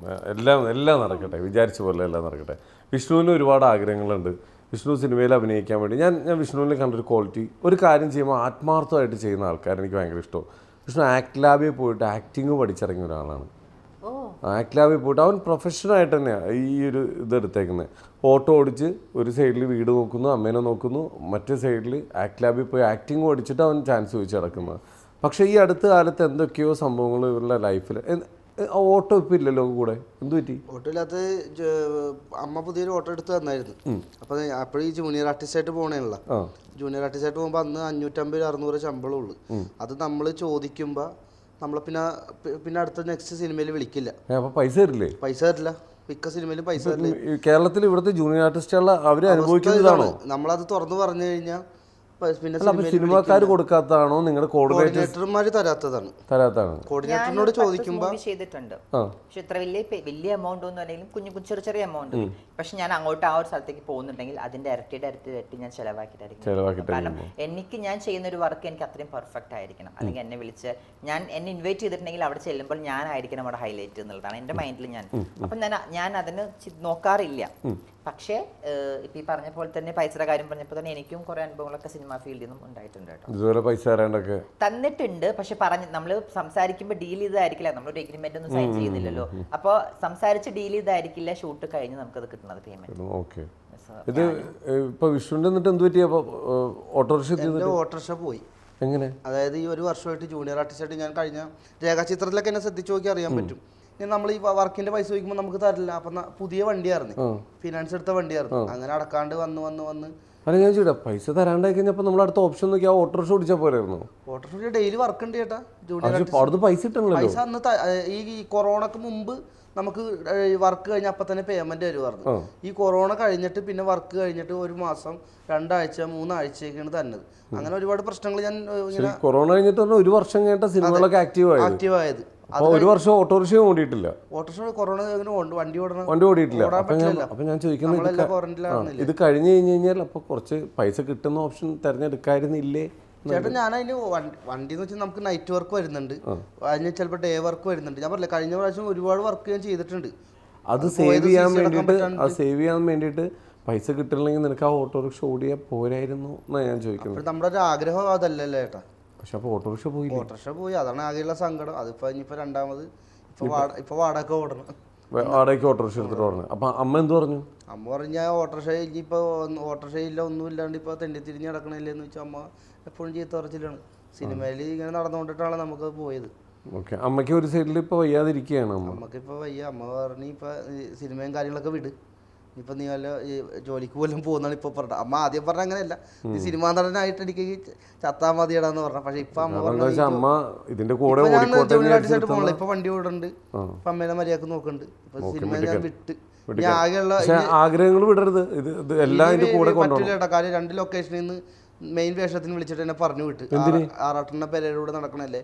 എല്ലാം നടക്കട്ടെ, വിചാരിച്ച പോലെ എല്ലാം നടക്കട്ടെ. വിഷ്ണുവിന് ഒരുപാട് ആഗ്രഹങ്ങളുണ്ട്. വിഷ്ണു സിനിമയിൽ അഭിനയിക്കാൻ വേണ്ടി ഞാൻ വിഷ്ണുവിനെ കണ്ടൊരു ക്വാളിറ്റി, ഒരു കാര്യം ചെയ്യുമ്പോൾ ആത്മാർത്ഥമായിട്ട് ചെയ്യുന്ന ആൾക്കാർ എനിക്ക് ഭയങ്കര ഇഷ്ടമാണ്. വിഷ്ണു ആക്ട് ലാബിൽ പോയിട്ട് ആക്ടിങ് പഠിച്ചിറങ്ങിയ ഒരാളാണ്. ആക്ട് ലാബിൽ പോയിട്ട് അവൻ പ്രൊഫഷനായിട്ട് തന്നെയാണ് ഈ ഒരു ഇതെടുത്തേക്കുന്നത്. ഓട്ടോ ഓടിച്ച് ഒരു സൈഡിൽ വീട് നോക്കുന്നു, അമ്മേനെ നോക്കുന്നു, മറ്റേ സൈഡിൽ ആക്ട് ലാബിൽ പോയി ആക്ടിങ് പഠിച്ചിട്ട് അവൻ ചാൻസ് ചോദിച്ച് നടക്കുന്നത്. പക്ഷേ ഈ അടുത്ത കാലത്ത് എന്തൊക്കെയോ സംഭവങ്ങൾ ഇവരുടെ ലൈഫിൽ ഓട്ടോ ഇപ്പം ഇല്ലല്ലോ കൂടെ, എന്ത് പറ്റി? ഓട്ടോ ഇല്ലാത്ത അമ്മ പുതിയൊരു ഓട്ടോ എടുത്ത് തന്നായിരുന്നു. അപ്പം അപ്പോഴും ഈ ജൂനിയർ ആർട്ടിസ്റ്റായിട്ട് പോകണേനുള്ള ജൂനിയർ ആർട്ടിസ്റ്റായിട്ട് പോകുമ്പോൾ അന്ന് 550-600 ശമ്പളം ഉള്ളു. അത് നമ്മൾ ചോദിക്കുമ്പോൾ നമ്മളെ പിന്നെ അടുത്ത നെക്സ്റ്റ് സിനിമയിൽ വിളിക്കില്ല. പൈസ തരില്ലേ? പൈസ തരില്ല. മിക്ക സിനിമയിലും പൈസ തരില്ല. കേരളത്തിൽ ഇവിടുത്തെ ജൂനിയർ ആർട്ടിസ്റ്റുകൾ അവർ അനുഭവിക്കുന്നതാണോ? നമ്മളത് തുറന്നു പറഞ്ഞു കഴിഞ്ഞാൽ പിന്നെ സിനിമാക്കാർ കൊടുക്കാത്തതാണോ? നിങ്ങളുടെ കോർഡിനേറ്റർമാര് തരാത്തതാണ്. കോർഡിനേറ്ററിനോട് ചോദിക്കുമ്പോൾ ചെയ്തിട്ടുണ്ട്. പക്ഷെ ഇത്ര വലിയ എമൗണ്ട് ഒന്നും അല്ലെങ്കിലും ചെറിയ എമൗണ്ട്. പക്ഷെ ഞാൻ അങ്ങോട്ട് ആ ഒരു സ്ഥലത്തേക്ക് പോകുന്നുണ്ടെങ്കിൽ അതിന്റെ ഇരട്ടി ഞാൻ ചെലവാക്കിയിട്ടായിരിക്കും. കാരണം എനിക്ക് ഞാൻ ചെയ്യുന്ന ഒരു വർക്ക് എനിക്ക് അത്രയും പെർഫെക്റ്റ് ആയിരിക്കണം. അല്ലെങ്കിൽ എന്നെ വിളിച്ച് എന്നെ ഇൻവൈറ്റ് ചെയ്തിട്ടുണ്ടെങ്കിൽ അവിടെ ചെല്ലുമ്പോൾ ഞാനായിരിക്കണം അവിടെ ഹൈലൈറ്റ് എന്നുള്ളതാണ് എൻ്റെ മൈൻഡിൽ. അപ്പം ഞാൻ അതിന് നോക്കാറില്ല. പക്ഷേ ഇപ്പം ഈ പറഞ്ഞ പോലെ തന്നെ പൈസയുടെ കാര്യം പറഞ്ഞപ്പോൾ തന്നെ എനിക്കും കുറെ അനുഭവങ്ങളൊക്കെ സിനിമ ഫീൽഡിൽ നിന്നും ഉണ്ടായിട്ടുണ്ട് കേട്ടോ. ഇതുപോലെ പൈസ തന്നിട്ടുണ്ട്. പക്ഷെ നമ്മൾ സംസാരിക്കുമ്പോൾ ഡീൽ ചെയ്തായിരിക്കില്ല, നമ്മളൊരു എഗ്രിമെന്റ് ഒന്നും സൈൻ ചെയ്യുന്നില്ലല്ലോ. അപ്പോൾ സംസാരിച്ച് ഡീൽ ചെയ്തായിരിക്കില്ല ഷൂട്ട് കഴിഞ്ഞ് നമുക്കത് കിട്ടുന്നത് പേയ്മെന്റ്. ഇത് ഇപ്പൊ വിഷ്ണുവിന്റെ എന്നിട്ട് എന്ത് പറ്റിയ ഓട്ടോറിക്ഷ പോയി. എങ്ങനെ? അതായത് ഈ ഒരു വർഷമായിട്ട് ജൂനിയർ ആർട്ടിസ്റ്റായിട്ട് ഞാൻ കഴിഞ്ഞ രേഖാചിത്രത്തിലൊക്കെ എന്നെ ശ്രദ്ധിച്ചു നോക്കി അറിയാൻ പറ്റും. നമ്മൾ ഈ വർക്കിന്റെ പൈസ ചോദിക്കുമ്പോൾ നമുക്ക് തരില്ല. അപ്പൊ പുതിയ വണ്ടിയായിരുന്നു, ഫിനാൻസ് എടുത്ത വണ്ടിയായിരുന്നു. അങ്ങനെ അടക്കാണ്ട് വന്ന് ഞാൻ ചോദിച്ചാ പൈസ തരാണ്ടായി കഴിഞ്ഞപ്പോ നമ്മൾ അടുത്ത ഓപ്ഷൻ നോക്കി ഓട്ടോറിക്ഷ ഓടിച്ചാൽ പോരായിരുന്നു? ഓട്ടോറിക്ഷ ഡെയിലി വർക്ക് ഉണ്ട് ചേട്ടാ. പൈസ അന്ന് ഈ കൊറോണക്ക് മുമ്പ് നമുക്ക് വർക്ക് കഴിഞ്ഞ അപ്പൊ തന്നെ പേയ്മെന്റ് വരുമായിരുന്നു. ഈ കൊറോണ കഴിഞ്ഞിട്ട് പിന്നെ വർക്ക് കഴിഞ്ഞിട്ട് 1 മാസം 2 ആഴ്ച 3 ആഴ്ചയൊക്കെയാണ് തന്നത്. അങ്ങനെ ഒരുപാട് പ്രശ്നങ്ങൾ ഞാൻ കൊറോണ കഴിഞ്ഞിട്ട് 1 വർഷം കഴിഞ്ഞിട്ട് സിനിമകളൊക്കെ ആക്റ്റീവ് ആയത്. 1 വർഷം ഓട്ടോറിക്ഷ ഓടിയിട്ടില്ല. ഓട്ടോറിക്ഷ കൊറോണ വണ്ടി ഓടിയിട്ടില്ല. അപ്പൊ ഞാൻ ചോദിക്കുന്നത് ഇത് കഴിഞ്ഞ് കഴിഞ്ഞാൽ അപ്പൊ കുറച്ച് പൈസ കിട്ടുന്ന ഓപ്ഷൻ തെരഞ്ഞെടുക്കായിരുന്നില്ലേ? ചേട്ടാ ഞാൻ അതിന് വണ്ടി എന്ന് വെച്ചാൽ നമുക്ക് നൈറ്റ് വർക്ക് വരുന്നുണ്ട്, അതിന് ചിലപ്പോൾ ഡേ വർക്ക് വരുന്നുണ്ട്. ഞാൻ പറഞ്ഞില്ല കഴിഞ്ഞ പ്രാവശ്യം ഒരുപാട് വർക്ക് ഞാൻ ചെയ്തിട്ടുണ്ട്. അത് സേവ് ചെയ്യാൻ വേണ്ടിയിട്ട് പൈസ കിട്ടില്ലെങ്കിൽ നിനക്ക് ആ ഓട്ടോറിക്ഷ ഓടിയാൽ പോരായിരുന്നു എന്നാ ഞാൻ ചോദിക്കുന്നത്. നമ്മുടെ ഒരു ആഗ്രഹം അതല്ലല്ലോ ചേട്ടാ. പക്ഷെ അപ്പൊ ഓട്ടോറിക്ഷ പോയി അതാണ് ആകെയുള്ള സങ്കടം. അതിപ്പോ ഇനിയിപ്പോ രണ്ടാമത് ഇപ്പൊ വാടക ഓടണം. വാടകയ്ക്ക് ഓട്ടോറിക്ഷ എടുത്തിട്ട് ഓടണം. അപ്പൊ അമ്മ എന്ത് പറഞ്ഞു? അമ്മ പറഞ്ഞ ഓട്ടോറിക്ഷ ഇനിയിപ്പോ ഓട്ടോറിക്ഷ ഇല്ല ഒന്നും ഇല്ലാണ്ട് ഇപ്പൊ തെണ്ടി തിരിഞ്ഞ് നടക്കണില്ലേ എന്ന് വെച്ചാൽ അമ്മ എപ്പോഴും ചീത്ത പറച്ചിലാണ്. സിനിമയിൽ ഇങ്ങനെ നടന്നുകൊണ്ടിട്ടാണ് നമുക്ക് പോയത്. അമ്മയ്ക്ക് ഒരു സൈഡിൽ ഇപ്പൊ വയ്യാതിരിക്കുകയാണ്. അമ്മക്ക് ഇപ്പൊ വയ്യ. അമ്മ പറഞ്ഞു ഇപ്പൊ സിനിമയും കാര്യങ്ങളൊക്കെ വിട്, ഇപ്പൊ നീ വല്ല ജോലിക്ക് പോലും പോകുന്നതാണ് ഇപ്പൊ പറഞ്ഞത്. അമ്മ ആദ്യം പറഞ്ഞ അങ്ങനെയല്ല, നീ സിനിമാ നടനായിട്ട് എനിക്ക് ചത്താ മതിയടാന്ന് പറഞ്ഞ. പക്ഷെ ഇപ്പൊ അമ്മ പറഞ്ഞ അമ്മ ഇതിന്റെ കൂടെ പോകണില്ല. ഇപ്പൊ വണ്ടി ഓടുന്നുണ്ട്, ഇപ്പൊ അമ്മേനെ മര്യാദക്ക് നോക്കുന്നുണ്ട്. ഇപ്പൊ സിനിമ ഞാൻ വിട്ട് ആകെയുള്ള ആഗ്രഹങ്ങൾ വിടരുത്. ഇത് എല്ലാം ഇതിന്റെ കൂടെ പറ്റില്ല. കാര്യം 2 ലൊക്കേഷനിൽ നിന്ന് മെയിൻ വേഷത്തിന് വിളിച്ചിട്ട് എന്നെ പറഞ്ഞു വിട്ട്. ആറാട്ടണ്ണ പെരയുടെ നടക്കണല്ലേ,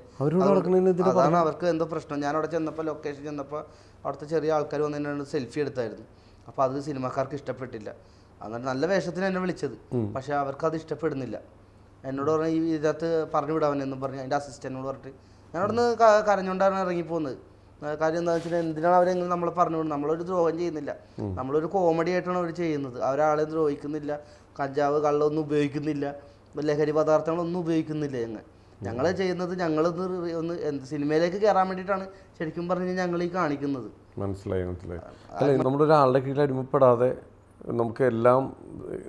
അതാണ് അവർക്ക് എന്തോ പ്രശ്നം. ഞാൻ അവിടെ ചെന്നപ്പോൾ ലൊക്കേഷൻ ചെന്നപ്പോൾ അവിടുത്തെ ചെറിയ ആൾക്കാർ വന്ന് എന്നോട് സെൽഫി എടുത്തായിരുന്നു. അപ്പോൾ അത് സിനിമാക്കാർക്ക് ഇഷ്ടപ്പെട്ടില്ല. അങ്ങനെ നല്ല വേഷത്തിന് എന്നെ വിളിച്ചത്, പക്ഷെ അവർക്ക് അത് ഇഷ്ടപ്പെടുന്നില്ല. എന്നോട് പറഞ്ഞ ഈ ഇതിനകത്ത് പറഞ്ഞു വിടാവനെന്നും പറഞ്ഞ് അതിൻ്റെ അസിസ്റ്റന്റിനോട് പറഞ്ഞിട്ട് ഞാൻ അവിടെ നിന്ന് കരഞ്ഞുകൊണ്ടാണ് ഇറങ്ങിപ്പോകുന്നത്. കാര്യം എന്താണെന്ന് വെച്ചാൽ എന്തിനാണ് അവരെങ്ങനെ നമ്മളെ പറഞ്ഞു വിടുന്നത്? നമ്മളൊരു ദ്രോഹം ചെയ്യുന്നില്ല, നമ്മളൊരു കോമഡി ആയിട്ടാണ് അവർ ചെയ്യുന്നത്. അവരാളെ ദ്രോഹിക്കുന്നില്ല, കഞ്ചാവ് കള്ളൊന്നും ഉപയോഗിക്കുന്നില്ല, ലഹരി പദാർത്ഥങ്ങളൊന്നും ഉപയോഗിക്കുന്നില്ല. ഞങ്ങൾ ചെയ്യുന്നത് ഒന്ന് സിനിമയിലേക്ക് കയറാൻ വേണ്ടിയിട്ടാണ് ശരിക്കും പറഞ്ഞു ഞങ്ങൾ ഈ കാണിക്കുന്നത്. മനസ്സിലായി. അല്ല, നമ്മുടെ ഒരാളുടെ കീഴിൽ അടിമപ്പെടാതെ നമുക്ക് എല്ലാം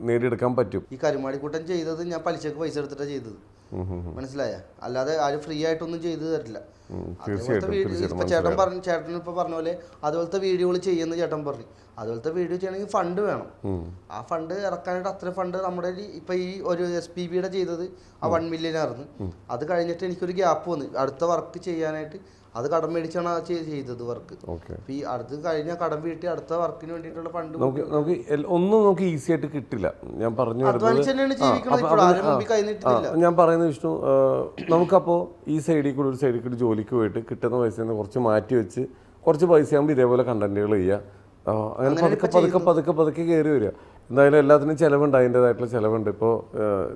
നേടിയെടുക്കാൻ പറ്റും. ഈ കരുമാടിക്കൂട്ടൻ ചെയ്തത് ഞാൻ പലിശക്ക് പൈസ എടുത്തിട്ടാണ് ചെയ്തത്, മനസ്സിലായ? അല്ലാതെ ആരും ഫ്രീ ആയിട്ടൊന്നും ചെയ്തു തരില്ല. ഇപ്പൊ ചേട്ടൻ ഇപ്പൊ പറഞ്ഞ പോലെ അതുപോലത്തെ വീഡിയോകൾ ചെയ്യുന്ന ചേട്ടൻ പറഞ്ഞു. അതുപോലത്തെ വീഡിയോ ചെയ്യണമെങ്കിൽ ഫണ്ട് വേണം. ആ ഫണ്ട് ഇറക്കാനായിട്ട് അത്ര ഫണ്ട് നമ്മുടെ ഇപ്പൊ ഈ ഒരു SPBയുടെ ചെയ്തത് ആ 1 മില്യൺ ആയിരുന്നു. അത് കഴിഞ്ഞിട്ട് എനിക്കൊരു ഗ്യാപ്പ് വന്നു അടുത്ത വർക്ക് ചെയ്യാനായിട്ട്. അത് കടം മേടിച്ചാണ് ചെയ്തത് വർക്ക്. ഈ അടുത്ത് കഴിഞ്ഞ കടം വീട്ടി അടുത്ത വർക്കിന് വേണ്ടിയിട്ടുള്ള ഫണ്ട് ഒന്നും നമുക്ക് ഈസി ആയിട്ട് കിട്ടില്ല. ഞാൻ പറഞ്ഞു ഞാൻ പറയുന്നത് വിഷ്ണു, നമുക്കപ്പോൾ ഈ സൈഡിൽ കൂടി ജോലിക്ക് പോയിട്ട് കിട്ടുന്ന പൈസ കുറച്ച് മാറ്റി വെച്ച് കുറച്ച് പൈസ ആകുമ്പോൾ ഇതേപോലെ കണ്ടന്റുകൾ ചെയ്യുക. അങ്ങനെ പതുക്കെ കയറി വരിക. എന്തായാലും എല്ലാത്തിനും ചിലവുണ്ട്, അതിൻ്റെതായിട്ടുള്ള ചിലവുണ്ട്. ഇപ്പോൾ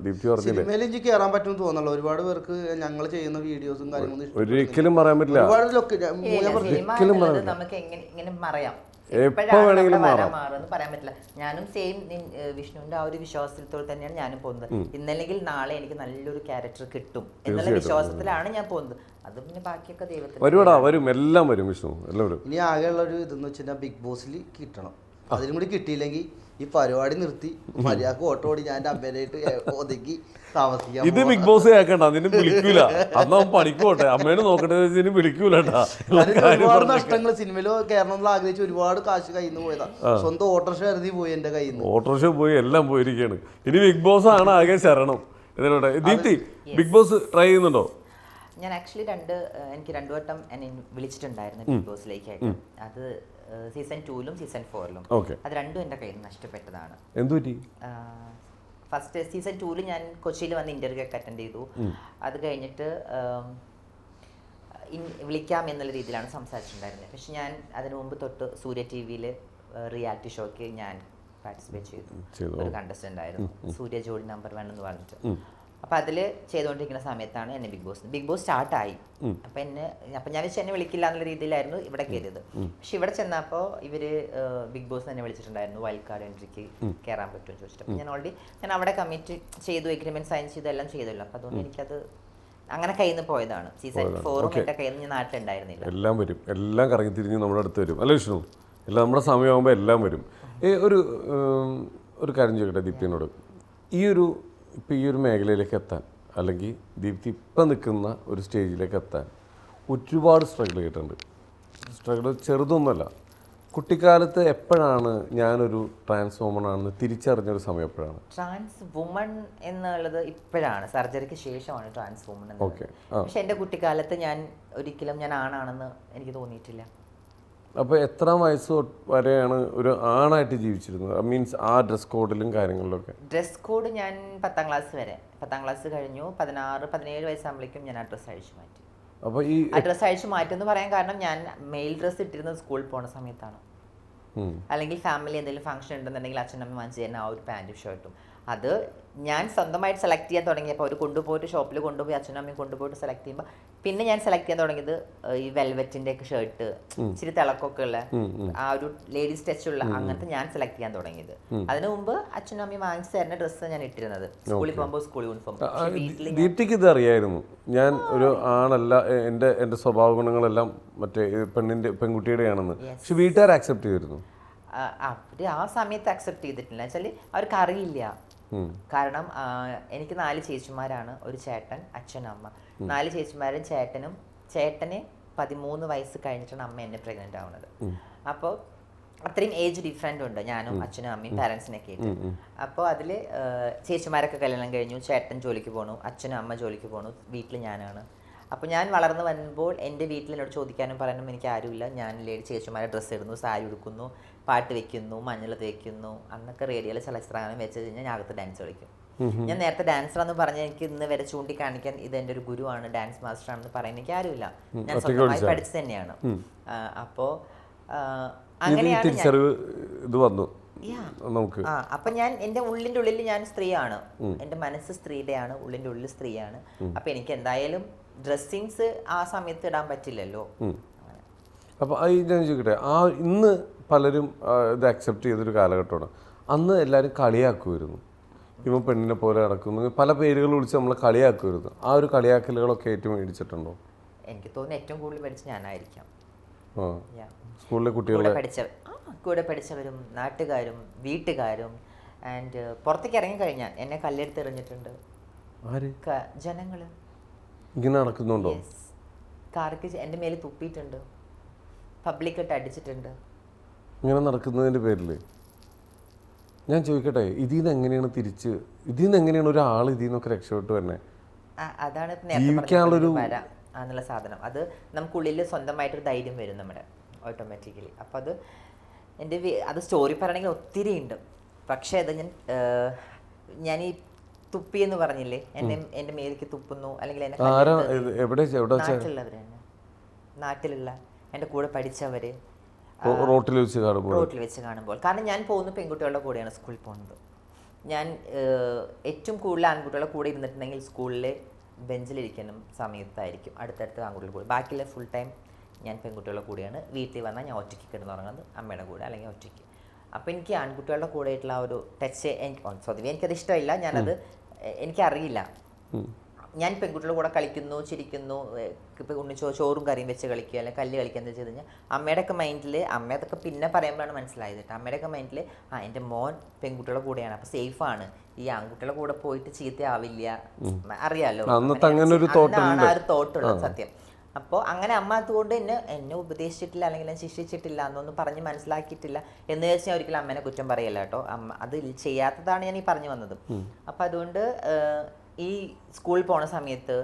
ദീപ്തി പറഞ്ഞില്ലേ, എനിക്ക് കയറാൻ പറ്റും തോന്നുന്നുള്ളൂ. ഒരുപാട് പേർക്ക് ഞങ്ങൾ ചെയ്യുന്ന വീഡിയോസും കാര്യങ്ങളും ഒരിക്കലും പറയാൻ പറ്റില്ല. നമുക്ക് എങ്ങനെ പറയാം, എപ്പോ വേണമെങ്കിലും പറയാൻ പറ്റില്ല. ഞാനും സെയിം വിഷ്ണുവിന്റെ ആ ഒരു വിശ്വാസത്തോടെ തന്നെയാണ് ഞാനും പോകുന്നത്. ഇന്നല്ലെങ്കിൽ നാളെ എനിക്ക് നല്ലൊരു ക്യാരക്ടർ കിട്ടും എന്നുള്ള വിശ്വാസത്തിലാണ് ഞാൻ പോകുന്നത്. അത് പിന്നെ ബാക്കിയൊക്കെ ദൈവത്തിന് വരും, എല്ലാം വരും വിഷ്ണു, എല്ലാം വരും. ഇനി ആകെയുള്ള ഒരു ഇതെന്ന് വെച്ചാൽ ബിഗ് ബോസിൽ കിട്ടണം. അതിനും കൂടി കിട്ടിയില്ലെങ്കിൽ ഈ പരിപാടി നിർത്തി മര്യാദക്ക് ഓട്ടോടി ഞാൻ അമ്മേനായിട്ട് ഒതുക്കി താമസിക്കാം. ഇത് ബിഗ് ബോസ് കേൾക്കണ്ട, അതിന് വിളിക്കൂല. അന്ന് പഠിക്കോട്ടെ, അമ്മേനെ നോക്കട്ടെ, വിളിക്കൂലട്ടാ. ഒരുപാട് നഷ്ടങ്ങൾ സിനിമയിലോ കയറണമെന്ന് ആഗ്രഹിച്ച് ഒരുപാട് കാശ് കയ്യിൽ നിന്ന് പോയതാ. സ്വന്തം ഓട്ടോറിക്ഷ കരുതി പോയി എന്റെ കയ്യിൽ നിന്ന്. ഓട്ടോറിക്ഷ പോയി എല്ലാം പോയിരിക്കുകയാണ്. ഇനി ബിഗ് ബോസ് ആണ് ആകെ ശരണം. ഇതിനോടെ ദീപ്തി ബിഗ് ബോസ് ട്രൈ ചെയ്യുന്നുണ്ടോ? ഞാൻ ആക്ച്വലി എനിക്ക് 2 വട്ടം എന്നെ വിളിച്ചിട്ടുണ്ടായിരുന്നു ബിഗ് ബോസിലേക്കായിട്ട്. അത് സീസൺ 2ലും സീസൺ 4ലും. അത് രണ്ടും എൻ്റെ കയ്യിൽ നിന്ന് നഷ്ടപ്പെട്ടതാണ്. എന്തുപറ്റി? ഫസ്റ്റ് സീസൺ 2ൽ ഞാൻ കൊച്ചിയിൽ വന്ന് ഇന്റർവ്യൂ ഒക്കെ അറ്റൻഡ് ചെയ്തു. അത് കഴിഞ്ഞിട്ട് വിളിക്കാം എന്നുള്ള രീതിയിലാണ് സംസാരിച്ചിട്ടുണ്ടായിരുന്നത്. പക്ഷെ ഞാൻ അതിനു മുമ്പ് തൊട്ട് സൂര്യ TV-യിൽ റിയാലിറ്റി ഷോയ്ക്ക് ഞാൻ പാർട്ടിസിപ്പേറ്റ് ചെയ്തു. ഒരു കണ്ടസ്റ്റന്റ് ആയിരുന്നു, സൂര്യ ജോഡി നമ്പർ 1 എന്ന് പറഞ്ഞിട്ട്. അപ്പം അതിൽ ചെയ്തുകൊണ്ടിരിക്കുന്ന സമയത്താണ് എന്നെ ബിഗ് ബോസ് സ്റ്റാർട്ടായി. അപ്പം ഞാൻ വെച്ച് എന്നെ വിളിക്കില്ല എന്നുള്ള രീതിയിലായിരുന്നു ഇവിടെ കയറിയത്. പക്ഷെ ഇവിടെ ചെന്നപ്പോൾ ഇവര് ബിഗ് ബോസ് തന്നെ വിളിച്ചിട്ടുണ്ടായിരുന്നു, വൈൽഡ് കാർഡ് എൻട്രിക്ക് കയറാൻ പറ്റുമെന്ന് ചോദിച്ചിട്ട്. അപ്പം ഞാൻ അവിടെ കമ്മിറ്റ് ചെയ്തു, എഗ്രിമെന്റ് സൈൻ ചെയ്തു, എല്ലാം ചെയ്തല്ലോ. അപ്പം അതുകൊണ്ട് എനിക്കത് അങ്ങനെ കയ്യിൽ നിന്ന് പോയതാണ്. സീസൺ 4ഉം എൻ്റെ കയ്യിൽ നിന്ന് നാട്ടിലുണ്ടായിരുന്നില്ല. എല്ലാം വരും, എല്ലാം കറങ്ങി തിരിഞ്ഞ് നമ്മുടെ അടുത്ത് വരും അല്ലേ വിഷ്ണു? എല്ലാം നമ്മുടെ സമയമാകുമ്പോൾ എല്ലാം വരും. ഒരു കാര്യം ചോദിക്കട്ടെ ദീപ്തിനോട്, ഇപ്പം ഈ ഒരു മേഖലയിലേക്ക് എത്താൻ, അല്ലെങ്കിൽ ദീപ്തി ഇപ്പം നിൽക്കുന്ന ഒരു സ്റ്റേജിലേക്ക് എത്താൻ ഒരുപാട് സ്ട്രഗിൾ ചെയ്തിട്ടുണ്ട്. സ്ട്രഗിൾ ചെറുതൊന്നുമല്ല. കുട്ടിക്കാലത്ത് എപ്പോഴാണ് ഞാനൊരു ട്രാൻസ് വുമൺ ആണെന്ന് തിരിച്ചറിഞ്ഞൊരു സമയം എപ്പോഴാണ്? ട്രാൻസ് വുമൺ എന്നുള്ളത് ഇപ്പോഴാണ്, സർജറിക്ക് ശേഷമാണ് ട്രാൻസ് വുമൺ എന്നുള്ളത്. പക്ഷെ എൻ്റെ കുട്ടിക്കാലത്ത് ഞാൻ ഒരിക്കലും ഞാൻ ആണാണെന്ന് എനിക്ക് തോന്നിയിട്ടില്ല. അപ്പോൾ എത്ര വയസ്സ് വരെയാണ് ഒരു ആണായിട്ട് ജീവിച്ചിരുന്നത്? മീൻസ് ആ ഡ്രസ് കോഡിലും കാര്യങ്ങളിലൊക്കെ? ഡ്രസ് കോഡ് ഞാൻ 10ാം ക്ലാസ് വരെ. 10ാം ക്ലാസ് കഴിഞ്ഞു 16-17 വയസ്സാകുമ്പോഴേക്കും ഞാൻ ആ ഡ്രസ്സ് അഴിച്ചു മാറ്റി. അപ്പോൾ ഈ ഡ്രസ്സ് അഴിച്ചു മാറ്റുമെന്ന് പറയാൻ കാരണം ഞാൻ മെയിൽ ഡ്രസ്സ് ഇട്ടിരുന്നത് സ്കൂളിൽ പോണ സമയത്താണ്. അല്ലെങ്കിൽ ഫാമിലി എന്തെങ്കിലും ഫംഗ്ഷൻ ഉണ്ടെന്നുണ്ടെങ്കിൽ അച്ഛനമ്മ വാങ്ങിച്ചു തരുന്ന ആ ഒരു പാൻറ്റും ഷർട്ടും. അത് ഞാൻ സ്വന്തമായിട്ട് സെലക്ട് ചെയ്യാൻ തുടങ്ങിയപ്പോൾ അവർ കൊണ്ടുപോയിട്ട് ഷോപ്പിൽ കൊണ്ടുപോയി അച്ഛനമ്മയും കൊണ്ടുപോയിട്ട് സെലക്ട് ചെയ്യുമ്പോൾ പിന്നെ ഞാൻ സെലക്ട് ചെയ്യാൻ തുടങ്ങിയത് ഈ വെൽവെറ്റിന്റെ ഒക്കെ ഷർട്ട്, ഇച്ചിരി തിളക്കൊക്കെ ഉള്ള ആ ഒരു ലേഡീസ് ടച്ച് ഉള്ള അങ്ങനത്തെ ഞാൻ സെലക്ട് ചെയ്യാൻ തുടങ്ങിയത്. അതിനു മുമ്പ് അച്ഛനും അമ്മയും വാങ്ങിച്ചു തരുന്ന ഡ്രസ്സ് ഞാൻ ഇട്ടിരുന്നത്. സ്കൂളിൽ പോകുമ്പോൾ സ്കൂൾ യൂണിഫോം. ദീപ്തിക്ക് ഇത് അറിയായിരുന്നു ഞാൻ ഒരു ആണല്ല, എൻ്റെ സ്വഭാവ ഗുണങ്ങളെല്ലാം മറ്റേ പെൺകുട്ടിയുടെയാണെന്ന്. പക്ഷെ വീട്ടുകാർ അക്സെപ്റ്റ് ചെയ്തിരുന്നു? അവര് ആ സമയത്ത് അക്സെപ്റ്റ് ചെയ്തിട്ടില്ല. വെച്ചാൽ അവർക്ക് അറിയില്ല. കാരണം എനിക്ക് 4 ചേച്ചിമാരാണ്, ഒരു ചേട്ടൻ, അച്ഛൻ, അമ്മ. 4 ചേച്ചിമാരും ചേട്ടന് 13 വയസ്സ് കഴിഞ്ഞിട്ടാണ് അമ്മ എന്നെ പ്രഗ്നന്റ് ആവുന്നത്. അപ്പോൾ അത്രയും ഏജ് ഡിഫറെൻ്റ് ഉണ്ട് ഞാനും അച്ഛനും അമ്മയും പാരൻസിനൊക്കെ ആയിട്ട്. അപ്പോൾ അതിൽ ചേച്ചിമാരൊക്കെ കല്യാണം കഴിഞ്ഞു, ചേട്ടൻ ജോലിക്ക് പോണു, അച്ഛനും അമ്മ ജോലിക്ക് പോണു, വീട്ടിൽ ഞാനാണ്. അപ്പോൾ ഞാൻ വളർന്നു വരുമ്പോൾ എൻ്റെ വീട്ടിൽ എന്നോട് ചോദിക്കാനും പറയാനും എനിക്ക് ആരുമില്ല. ഞാൻ ചേച്ചിമാരെ ഡ്രസ്സ് ഇടുന്നു, സാരി ഉടുക്കുന്നു, പാട്ട് വെക്കുന്നു, മഞ്ഞൾ തേക്കുന്നു. അന്നൊക്കെ റേഡിയോയിൽ ചലച്ചിത്രഗാനം വെച്ച് കഴിഞ്ഞാൽ ഞാൻ അകത്ത് ഡാൻസ് കളിക്കും. ഞാൻ നേരത്തെ ഡാൻസറാന്ന് പറഞ്ഞാൽ എനിക്ക് ഇന്ന് വരെ ചൂണ്ടിക്കാണിക്കാൻ ഇത് എൻ്റെ ഒരു ഗുരുവാണ്, ഡാൻസ് മാസ്റ്റർ ആണെന്ന് പറയാൻ എനിക്ക് ആരുമില്ല. ഞാൻ സ്വന്തമായി പഠിച്ചു തന്നെയാണ്. അപ്പോൾ അങ്ങനെയാണ് ഇത് വന്നു നമുക്ക്. അപ്പൊ ഞാൻ എൻ്റെ ഉള്ളിൻ്റെ ഉള്ളിൽ ഞാൻ സ്ത്രീയാണ്, എൻ്റെ മനസ്സ് സ്ത്രീയുടെയാണ്, ഉള്ളിൻ്റെ ഉള്ളിൽ സ്ത്രീയാണ്. അപ്പൊ എനിക്ക് എന്തായാലും ഡ്രസ്സിങ്സ് ആ സമയത്ത് ഇടാൻ പറ്റില്ലല്ലോ. അപ്പോൾ ഞാൻ ചോദിക്കട്ടെ, ഇന്ന് പലരും ഇത് അക്സെപ്റ്റ് ചെയ്തൊരു കാലഘട്ടമാണ്. അന്ന് എല്ലാവരും കളിയാക്കുമായിരുന്നു, ഇവൻ പെണ്ണിനെ പോലെ നടക്കുന്നു, പല പേരുകൾ വിളിച്ച് നമ്മളെ കളിയാക്കുമായിരുന്നു. ആ ഒരു കളിയാക്കലുകളൊക്കെ ഏറ്റവും മേടിച്ചിട്ടുണ്ടോ? എനിക്ക് തോന്നുന്നു ഏറ്റവും കൂടുതൽ പഠിച്ച ഞാനായിരിക്കാം. സ്കൂളിലെ കുട്ടികളെ കൂടെ പഠിച്ചവരും നാട്ടുകാരും വീട്ടുകാരും ആൻഡ് പുറത്തേക്ക് ഇറങ്ങിക്കഴിഞ്ഞാൽ എന്നെ കല്ലെടുത്ത് എറിഞ്ഞിട്ടുണ്ട് ജനങ്ങൾ. ഇങ്ങനെ നടക്കുന്നുണ്ടോ? കാർക്ക് എൻ്റെ മേലെ തുപ്പിയിട്ടുണ്ട്, പബ്ലിക്കായിട്ട് അടിച്ചിട്ടുണ്ട്. ഇങ്ങനെ നടക്കുന്നതിൻ്റെ പേരിൽ ഞാൻ ചോദിക്കട്ടെ, ഇതിൽ നിന്ന് എങ്ങനെയാണ് ഒരാൾ ഇതിൽ നിന്നൊക്കെ രക്ഷപ്പെട്ടു തന്നെ? അതാണ് ജീവിക്കാനുള്ളൊരു എന്നുള്ള സാധനം. അത് നമുക്കുള്ളിൽ സ്വന്തമായിട്ടൊരു ധൈര്യം വരും നമ്മുടെ ഓട്ടോമാറ്റിക്കലി. അപ്പോൾ അത് സ്റ്റോറി പറയണമെങ്കിൽ ഒത്തിരി ഉണ്ട്. പക്ഷേ അത് ഞാൻ ഈ തുപ്പി എന്ന് പറഞ്ഞില്ലേ, എൻ്റെ മേലേക്ക് തുപ്പുന്നു അല്ലെങ്കിൽ നാട്ടിലുള്ള എൻ്റെ കൂടെ പഠിച്ചവര് റോട്ടിൽ വെച്ച് കാണുമ്പോൾ. കാരണം ഞാൻ പോകുന്ന പെൺകുട്ടികളുടെ കൂടെയാണ് സ്കൂളിൽ പോകുന്നത്. ഞാൻ ഏറ്റവും കൂടുതൽ ആൺകുട്ടികളുടെ കൂടെ ഇരുന്നിട്ടുണ്ടെങ്കിൽ സ്കൂളിൽ ബെഞ്ചിലിരിക്കണം സമയത്തായിരിക്കും അടുത്തടുത്ത് ആൺകുട്ടികളുടെ കൂടെ. ബാക്കിയുള്ള ഫുൾ ടൈം ഞാൻ പെൺകുട്ടികളുടെ കൂടെയാണ്. വീട്ടിൽ വന്നാൽ ഞാൻ ഒറ്റയ്ക്ക് കിടന്നുറങ്ങുന്നത് അമ്മയുടെ കൂടെ അല്ലെങ്കിൽ ഒറ്റയ്ക്ക്. അപ്പോൾ എനിക്ക് ആൺകുട്ടികളുടെ കൂടെ ആയിട്ടുള്ള ആ ഒരു ടച്ച് സ്വതവേ എനിക്കത് ഇഷ്ടമില്ല. ഞാനത് എനിക്കറിയില്ല. ഞാൻ പെൺകുട്ടികളുടെ കൂടെ കളിക്കുന്നു, ചിരിക്കുന്നു, ഇപ്പം ചോറും കറിയും വെച്ച് കളിക്കുക അല്ലെങ്കിൽ കല്ല് കളിക്കുക എന്ന് ചെയ്ത് കഴിഞ്ഞാൽ അമ്മയുടെയൊക്കെ മൈൻഡിൽ, അമ്മ അതൊക്കെ പിന്നെ പറയുമ്പോഴാണ് മനസ്സിലായത് കേട്ടോ, അമ്മയുടെയൊക്കെ മൈൻഡിൽ എൻ്റെ മോൻ പെൺകുട്ടികളുടെ കൂടെയാണ്, അപ്പോൾ സേഫാണ്, ഈ ആൺകുട്ടികളുടെ കൂടെ പോയിട്ട് ചീത്തയാവില്ല, അറിയാലോ, ആ ഒരു തോട്ടുള്ളത് സത്യം. അപ്പോൾ അങ്ങനെ അമ്മ അതുകൊണ്ട് എന്നെ ഉപദേശിച്ചിട്ടില്ല അല്ലെങ്കിൽ ശിക്ഷിച്ചിട്ടില്ല എന്നൊന്നും പറഞ്ഞ് മനസ്സിലാക്കിയിട്ടില്ല എന്ന് വെച്ചാൽ ഒരിക്കലും അമ്മേനെ കുറ്റം പറയല്ല കേട്ടോ. അമ്മ അത് ചെയ്യാത്തതാണ് ഞാൻ ഈ പറഞ്ഞു വന്നത്. അപ്പം അതുകൊണ്ട് ഈ സ്കൂളിൽ പോണ സമയത്ത്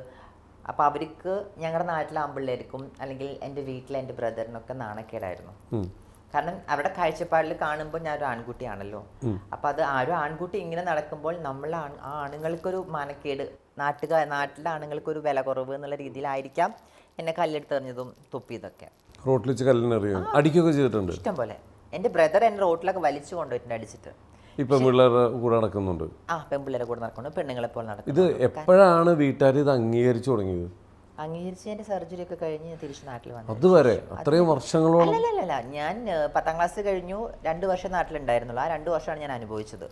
അപ്പോൾ അവർക്ക് ഞങ്ങളുടെ നാട്ടിലെ ആമ്പിള്ളേർക്കും അല്ലെങ്കിൽ എൻ്റെ വീട്ടിലെ എൻ്റെ ബ്രദറിനൊക്കെ നാണക്കേടായിരുന്നു. കാരണം അവരുടെ കാഴ്ചപ്പാടിൽ കാണുമ്പോൾ ഞാൻ ഒരു ആൺകുട്ടിയാണല്ലോ. അപ്പം അത് ആ ഒരു ആൺകുട്ടി ഇങ്ങനെ നടക്കുമ്പോൾ നമ്മൾ ആ ആണുങ്ങൾക്കൊരു മാനക്കേട്, നാട്ടിലെ ആണുങ്ങൾക്കൊരു വില കുറവ് എന്നുള്ള രീതിയിലായിരിക്കാം എന്നെ കല്ലെടുത്തെറിഞ്ഞതും തുപ്പിയതൊക്കെ. റോട്ടിൽ വെച്ച് കല്ലെറിയോ അടിക്കുകയൊക്കെ ചെയ്തിട്ടുണ്ട് ഇഷ്ടം പോലെ. എൻ്റെ ബ്രദർ എൻ്റെ റോട്ടിലൊക്കെ വലിച്ചു കൊണ്ടുപോയിട്ടുണ്ട് അടിച്ചിട്ട്. ഇപ്പം പിള്ളേരുടെ കൂടെ നടക്കുന്നുണ്ട്. പെൺപിള്ളേരെ കൂടെ നടക്കുന്നുണ്ട്, പെണ്ണുങ്ങളെ പോലെ നടക്കും. ഇത് എപ്പോഴാണ് വീട്ടുകാർ ഇത് അംഗീകരിച്ചു തുടങ്ങിയത്? അംഗീകരിച്ച് എൻ്റെ സർജറി ഒക്കെ കഴിഞ്ഞ് തിരിച്ച് നാട്ടിൽ വന്നു. അതുവരെ അത്രയും വർഷങ്ങളോളം? അല്ലല്ല, ഞാൻ 10ാം ക്ലാസ് കഴിഞ്ഞു, 2 വർഷം നാട്ടിലുണ്ടായിരുന്നുള്ളൂ. ആ 2 വർഷമാണ് ഞാൻ അനുഭവിച്ചത്.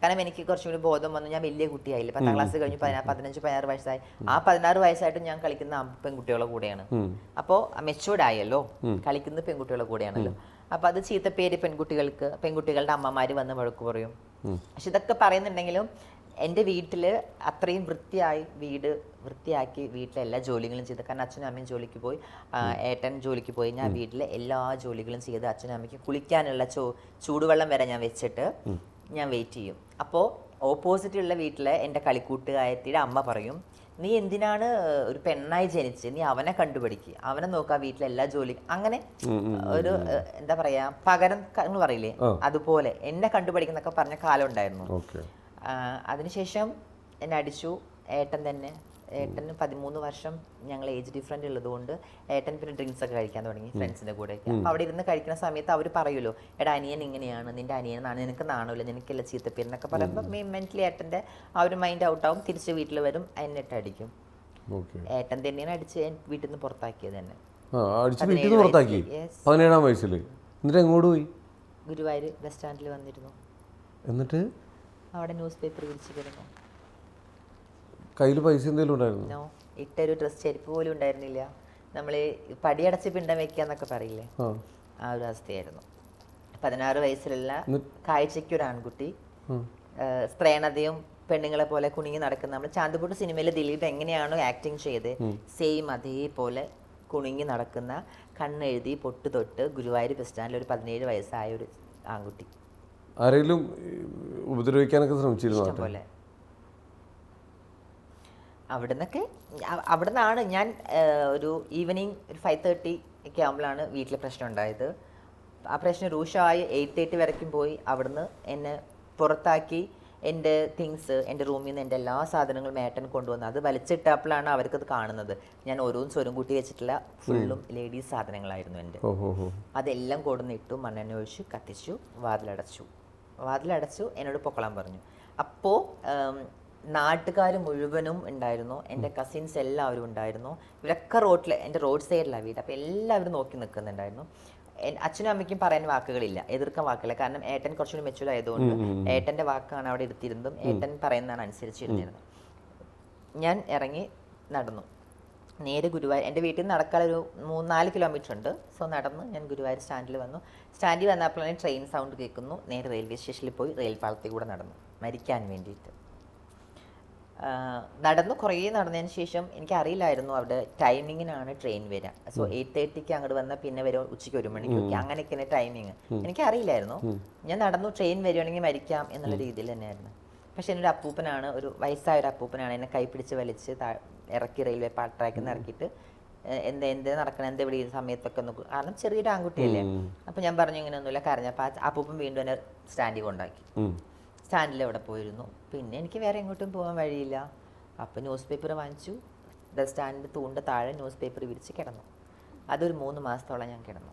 കാരണം എനിക്ക് കുറച്ചും കൂടി ബോധം വന്നു. ഞാൻ വലിയ കുട്ടിയായില്ല, 10ാം ക്ലാസ് കഴിഞ്ഞു, 15-16 വയസ്സായി. ആ 16 വയസ്സായിട്ടും ഞാൻ കളിക്കുന്ന പെൺകുട്ടികളുടെ കൂടെയാണ്. അപ്പോൾ മെച്ചൂർഡ് ആയല്ലോ, കളിക്കുന്ന പെൺകുട്ടികളുടെ കൂടെയാണല്ലോ. അപ്പൊ അത് ചീത്തപ്പേര് പെൺകുട്ടികളുടെ അമ്മമാര് വന്ന് വഴക്ക് പറയും. പക്ഷെ ഇതൊക്കെ പറയുന്നുണ്ടെങ്കിലും എൻ്റെ വീട്ടിൽ അത്രയും വീട് വൃത്തിയാക്കി വീട്ടിലെ എല്ലാ ജോലികളും ചെയ്ത്, കാരണം അച്ഛനും അമ്മയും ജോലിക്ക് പോയി, ഏട്ടൻ ജോലിക്ക് പോയി, ഞാൻ വീട്ടിലെ എല്ലാ ജോലികളും ചെയ്ത് അച്ഛനും അമ്മയ്ക്ക് കുളിക്കാനുള്ള ചൂടുവെള്ളം വരെ ഞാൻ വെച്ചിട്ട് ഞാൻ വെയിറ്റ് ചെയ്യും. അപ്പോൾ ഓപ്പോസിറ്റുള്ള വീട്ടിലെ എൻ്റെ കളിക്കൂട്ടുകാരത്തിയുടെ അമ്മ പറയും, നീ എന്തിനാണ് ഒരു പെണ്ണായി ജനിച്ച്, നീ അവനെ കണ്ടുപിടിക്കുക, അവനെ നോക്കുക, വീട്ടിലെ എല്ലാ ജോലി, അങ്ങനെ ഒരു എന്താ പറയാ പകരം എന്ന് പറയില്ലേ, അതുപോലെ എന്നെ കണ്ടുപിടിക്കുന്നൊക്കെ പറഞ്ഞ കാലം ഉണ്ടായിരുന്നു. അതിനുശേഷം എന്നെ അടിച്ചു ഏട്ടന് 13 വർഷം ഞങ്ങൾ ഏജ് ഡിഫറൻറ്റ് ഉള്ളതുകൊണ്ട് ഏട്ടൻ പിന്നെ ഡ്രിങ്ക്സ് ഒക്കെ കഴിക്കാൻ തുടങ്ങി ഫ്രണ്ട്സിൻ്റെ കൂടെ. അപ്പോൾ അവിടെ ഇരുന്ന് കഴിക്കുന്ന സമയത്ത് അവർ പറയുമല്ലോ, എടാ അനിയൻ ഇങ്ങനെയാണ്, നിന്റെ അനിയനാണ്, നിനക്ക് നാണമില്ല, നിനക്കല്ല ചീത്തപ്പേരെന്നൊക്കെ പറയുമ്പോൾ മെന്റലി ഏട്ടൻ്റെ ആ ഒരു മൈൻഡ് ഔട്ടാവും. തിരിച്ച് വീട്ടിൽ വരും, എന്നിട്ട് അടിക്കും. ഏട്ടൻ തന്നെയാണ് അടിച്ച് വീട്ടിൽ നിന്ന് പുറത്താക്കിയത് തന്നെ. 17ാം വയസ്സിൽ. എന്നിട്ട് എങ്ങോട്ട് പോയി? ഗുരുവായൂർ ബസ് സ്റ്റാൻഡിൽ വന്നിരുന്നു. എന്നിട്ട് അവിടെ ന്യൂസ് പേപ്പർ വിരിച്ചു കിടന്നു. കയ്യിൽ പൈസ എന്തെങ്കിലും ഉണ്ടായിരുന്നു? ഇട്ടൊരു ഡ്രസ് ചെരുപ്പ് പോലും ഉണ്ടായിരുന്നില്ല. നമ്മൾ പടിയടച്ച് പിണ്ടം വെക്കാന്നൊക്കെ പറയില്ലേ, ആ ഒരു അവസ്ഥയായിരുന്നു. 16 വയസ്സിലുള്ള കാഴ്ചയ്ക്കൊരു ആൺകുട്ടി, സ്ത്രേണതയും പെണ്ണുങ്ങളെ പോലെ കുണുങ്ങി നടക്കുന്ന, നമ്മൾ ചാന്തുപൂട്ട് സിനിമയിൽ ദിലീപ് എങ്ങനെയാണോ ആക്ടിങ് ചെയ്ത് സെയിം അതേപോലെ കുണുങ്ങി നടക്കുന്ന കണ്ണെഴുതി പൊട്ട് തൊട്ട് ഗുരുവായൂർ ബസ് സ്റ്റാൻഡിൽ ഒരു 17 വയസ്സായ ഒരു ആൺകുട്ടി. ആരെങ്കിലും ഉപദ്രവിക്കാനൊക്കെ ശ്രമിച്ചിരുന്നു? ഇഷ്ടംപോലെ. അവിടെ നിന്നാണ് ഞാൻ ഒരു ഈവനിങ് ഒരു 5:30 ഒക്കെ ആകുമ്പോഴാണ് വീട്ടിൽ പ്രശ്നം ഉണ്ടായത്. ആ പ്രശ്നം രൂക്ഷമായി 8:30 വരയ്ക്കും പോയി. അവിടുന്ന് എന്നെ പുറത്താക്കി. എൻ്റെ തിങ്സ്, എൻ്റെ റൂമിൽ നിന്ന് എൻ്റെ എല്ലാ സാധനങ്ങളും ഏട്ടൻ കൊണ്ടുവന്നു. അത് വലിച്ചിട്ടപ്പോഴാണ് അവർക്കത് കാണുന്നത്. ഞാൻ ഓരോന്നും സ്വരം കൂട്ടി വെച്ചിട്ടില്ല, ഫുള്ളും ലേഡീസ് സാധനങ്ങളായിരുന്നു എൻ്റെ. അതെല്ലാം കൊടുന്നിട്ടു, മണ്ണെണ്ണ ഒഴിച്ചു, കത്തിച്ചു, വാതിലടച്ചു, എന്നോട് പൊക്കളാൻ പറഞ്ഞു. അപ്പോൾ നാട്ടുകാർ മുഴുവനും ഉണ്ടായിരുന്നു, എൻ്റെ കസിൻസ് എല്ലാവരും ഉണ്ടായിരുന്നു. ഇവരൊക്കെ റോഡിൽ, എൻ്റെ റോഡ് സൈഡിലാണ് വീട്. അപ്പോൾ എല്ലാവരും നോക്കി നിൽക്കുന്നുണ്ടായിരുന്നു. അച്ഛനും അമ്മയ്ക്കും പറയാൻ വാക്കുകളില്ല, എതിർക്കാൻ വാക്കില്ല. കാരണം ഏട്ടൻ കുറച്ചുകൂടി മെച്ചൂർ ആയതുകൊണ്ട് ഏട്ടൻ്റെ വാക്കാണ് അവിടെ എടുത്തിരുന്നതും ഏട്ടൻ പറയുന്നതാണ് അനുസരിച്ചിരുന്നിരുന്നത്. ഞാൻ ഇറങ്ങി നടന്നു നേരെ ഗുരുവായൂർ. എൻ്റെ വീട്ടിൽ നിന്ന് നടക്കാൻ ഒരു 3-4 കിലോമീറ്റർ ഉണ്ട്. സോ നടന്ന് ഞാൻ ഗുരുവായൂർ സ്റ്റാൻഡിൽ വന്നു. സ്റ്റാൻഡിൽ വന്നപ്പോഴാണ് ട്രെയിൻ സൗണ്ട് കേൾക്കുന്നു. നേരെ റെയിൽവേ സ്റ്റേഷനിൽ പോയി റെയിൽ പാളത്തിൽ കൂടെ നടന്നു മരിക്കാൻ വേണ്ടിയിട്ട്. നടന്നു കുറേ നടന്നതിന് ശേഷം എനിക്കറിയില്ലായിരുന്നു അവിടെ ടൈമിങ്ങിനാണ് ട്രെയിൻ വരിക. സോ 8:30 അങ്ങോട്ട് വന്നാൽ പിന്നെ വരും ഉച്ചയ്ക്ക് 1 മണിക്കൊക്കെ, അങ്ങനെയൊക്കെയാണ് ടൈമിങ്. എനിക്കറിയില്ലായിരുന്നു. ഞാൻ നടന്നു, ട്രെയിൻ വരുവാണെങ്കിൽ മരിക്കാം എന്നുള്ള രീതിയിൽ തന്നെയായിരുന്നു. പക്ഷെ എന്നൊരു അപ്പൂപ്പനാണ്, ഒരു വയസ്സായ ഒരു അപ്പൂപ്പനാണ് എന്നെ കൈപ്പിടിച്ച് വലിച്ച് ഇറക്കി റെയിൽവേ ട്രാക്കിൽ നിന്ന് ഇറക്കിയിട്ട് എന്ത് നടക്കണം, എന്ത് ഇവിടെ ഈ സമയത്തൊക്കെ ഒന്ന്, കാരണം ചെറിയൊരു ആൺകുട്ടിയല്ലേ. അപ്പം ഞാൻ പറഞ്ഞു ഇങ്ങനെയൊന്നുമില്ല, കരഞ്ഞപ്പോൾ അപ്പൂപ്പൻ വീണ്ടും എന്നെ സ്റ്റാൻഡിൽ കൊണ്ടാക്കി. സ്റ്റാൻഡിൽ അവിടെ പോയിരുന്നു. പിന്നെ എനിക്ക് വേറെ എങ്ങോട്ടും പോകാൻ വഴിയില്ല. അപ്പോൾ ന്യൂസ് പേപ്പർ വാങ്ങിച്ചു, ബസ് സ്റ്റാൻഡിൻ്റെ തൂണിൻ്റെ താഴെ ന്യൂസ് പേപ്പർ വിരിച്ച് കിടന്നു. അതൊരു 3 മാസത്തോളം ഞാൻ കിടന്നു.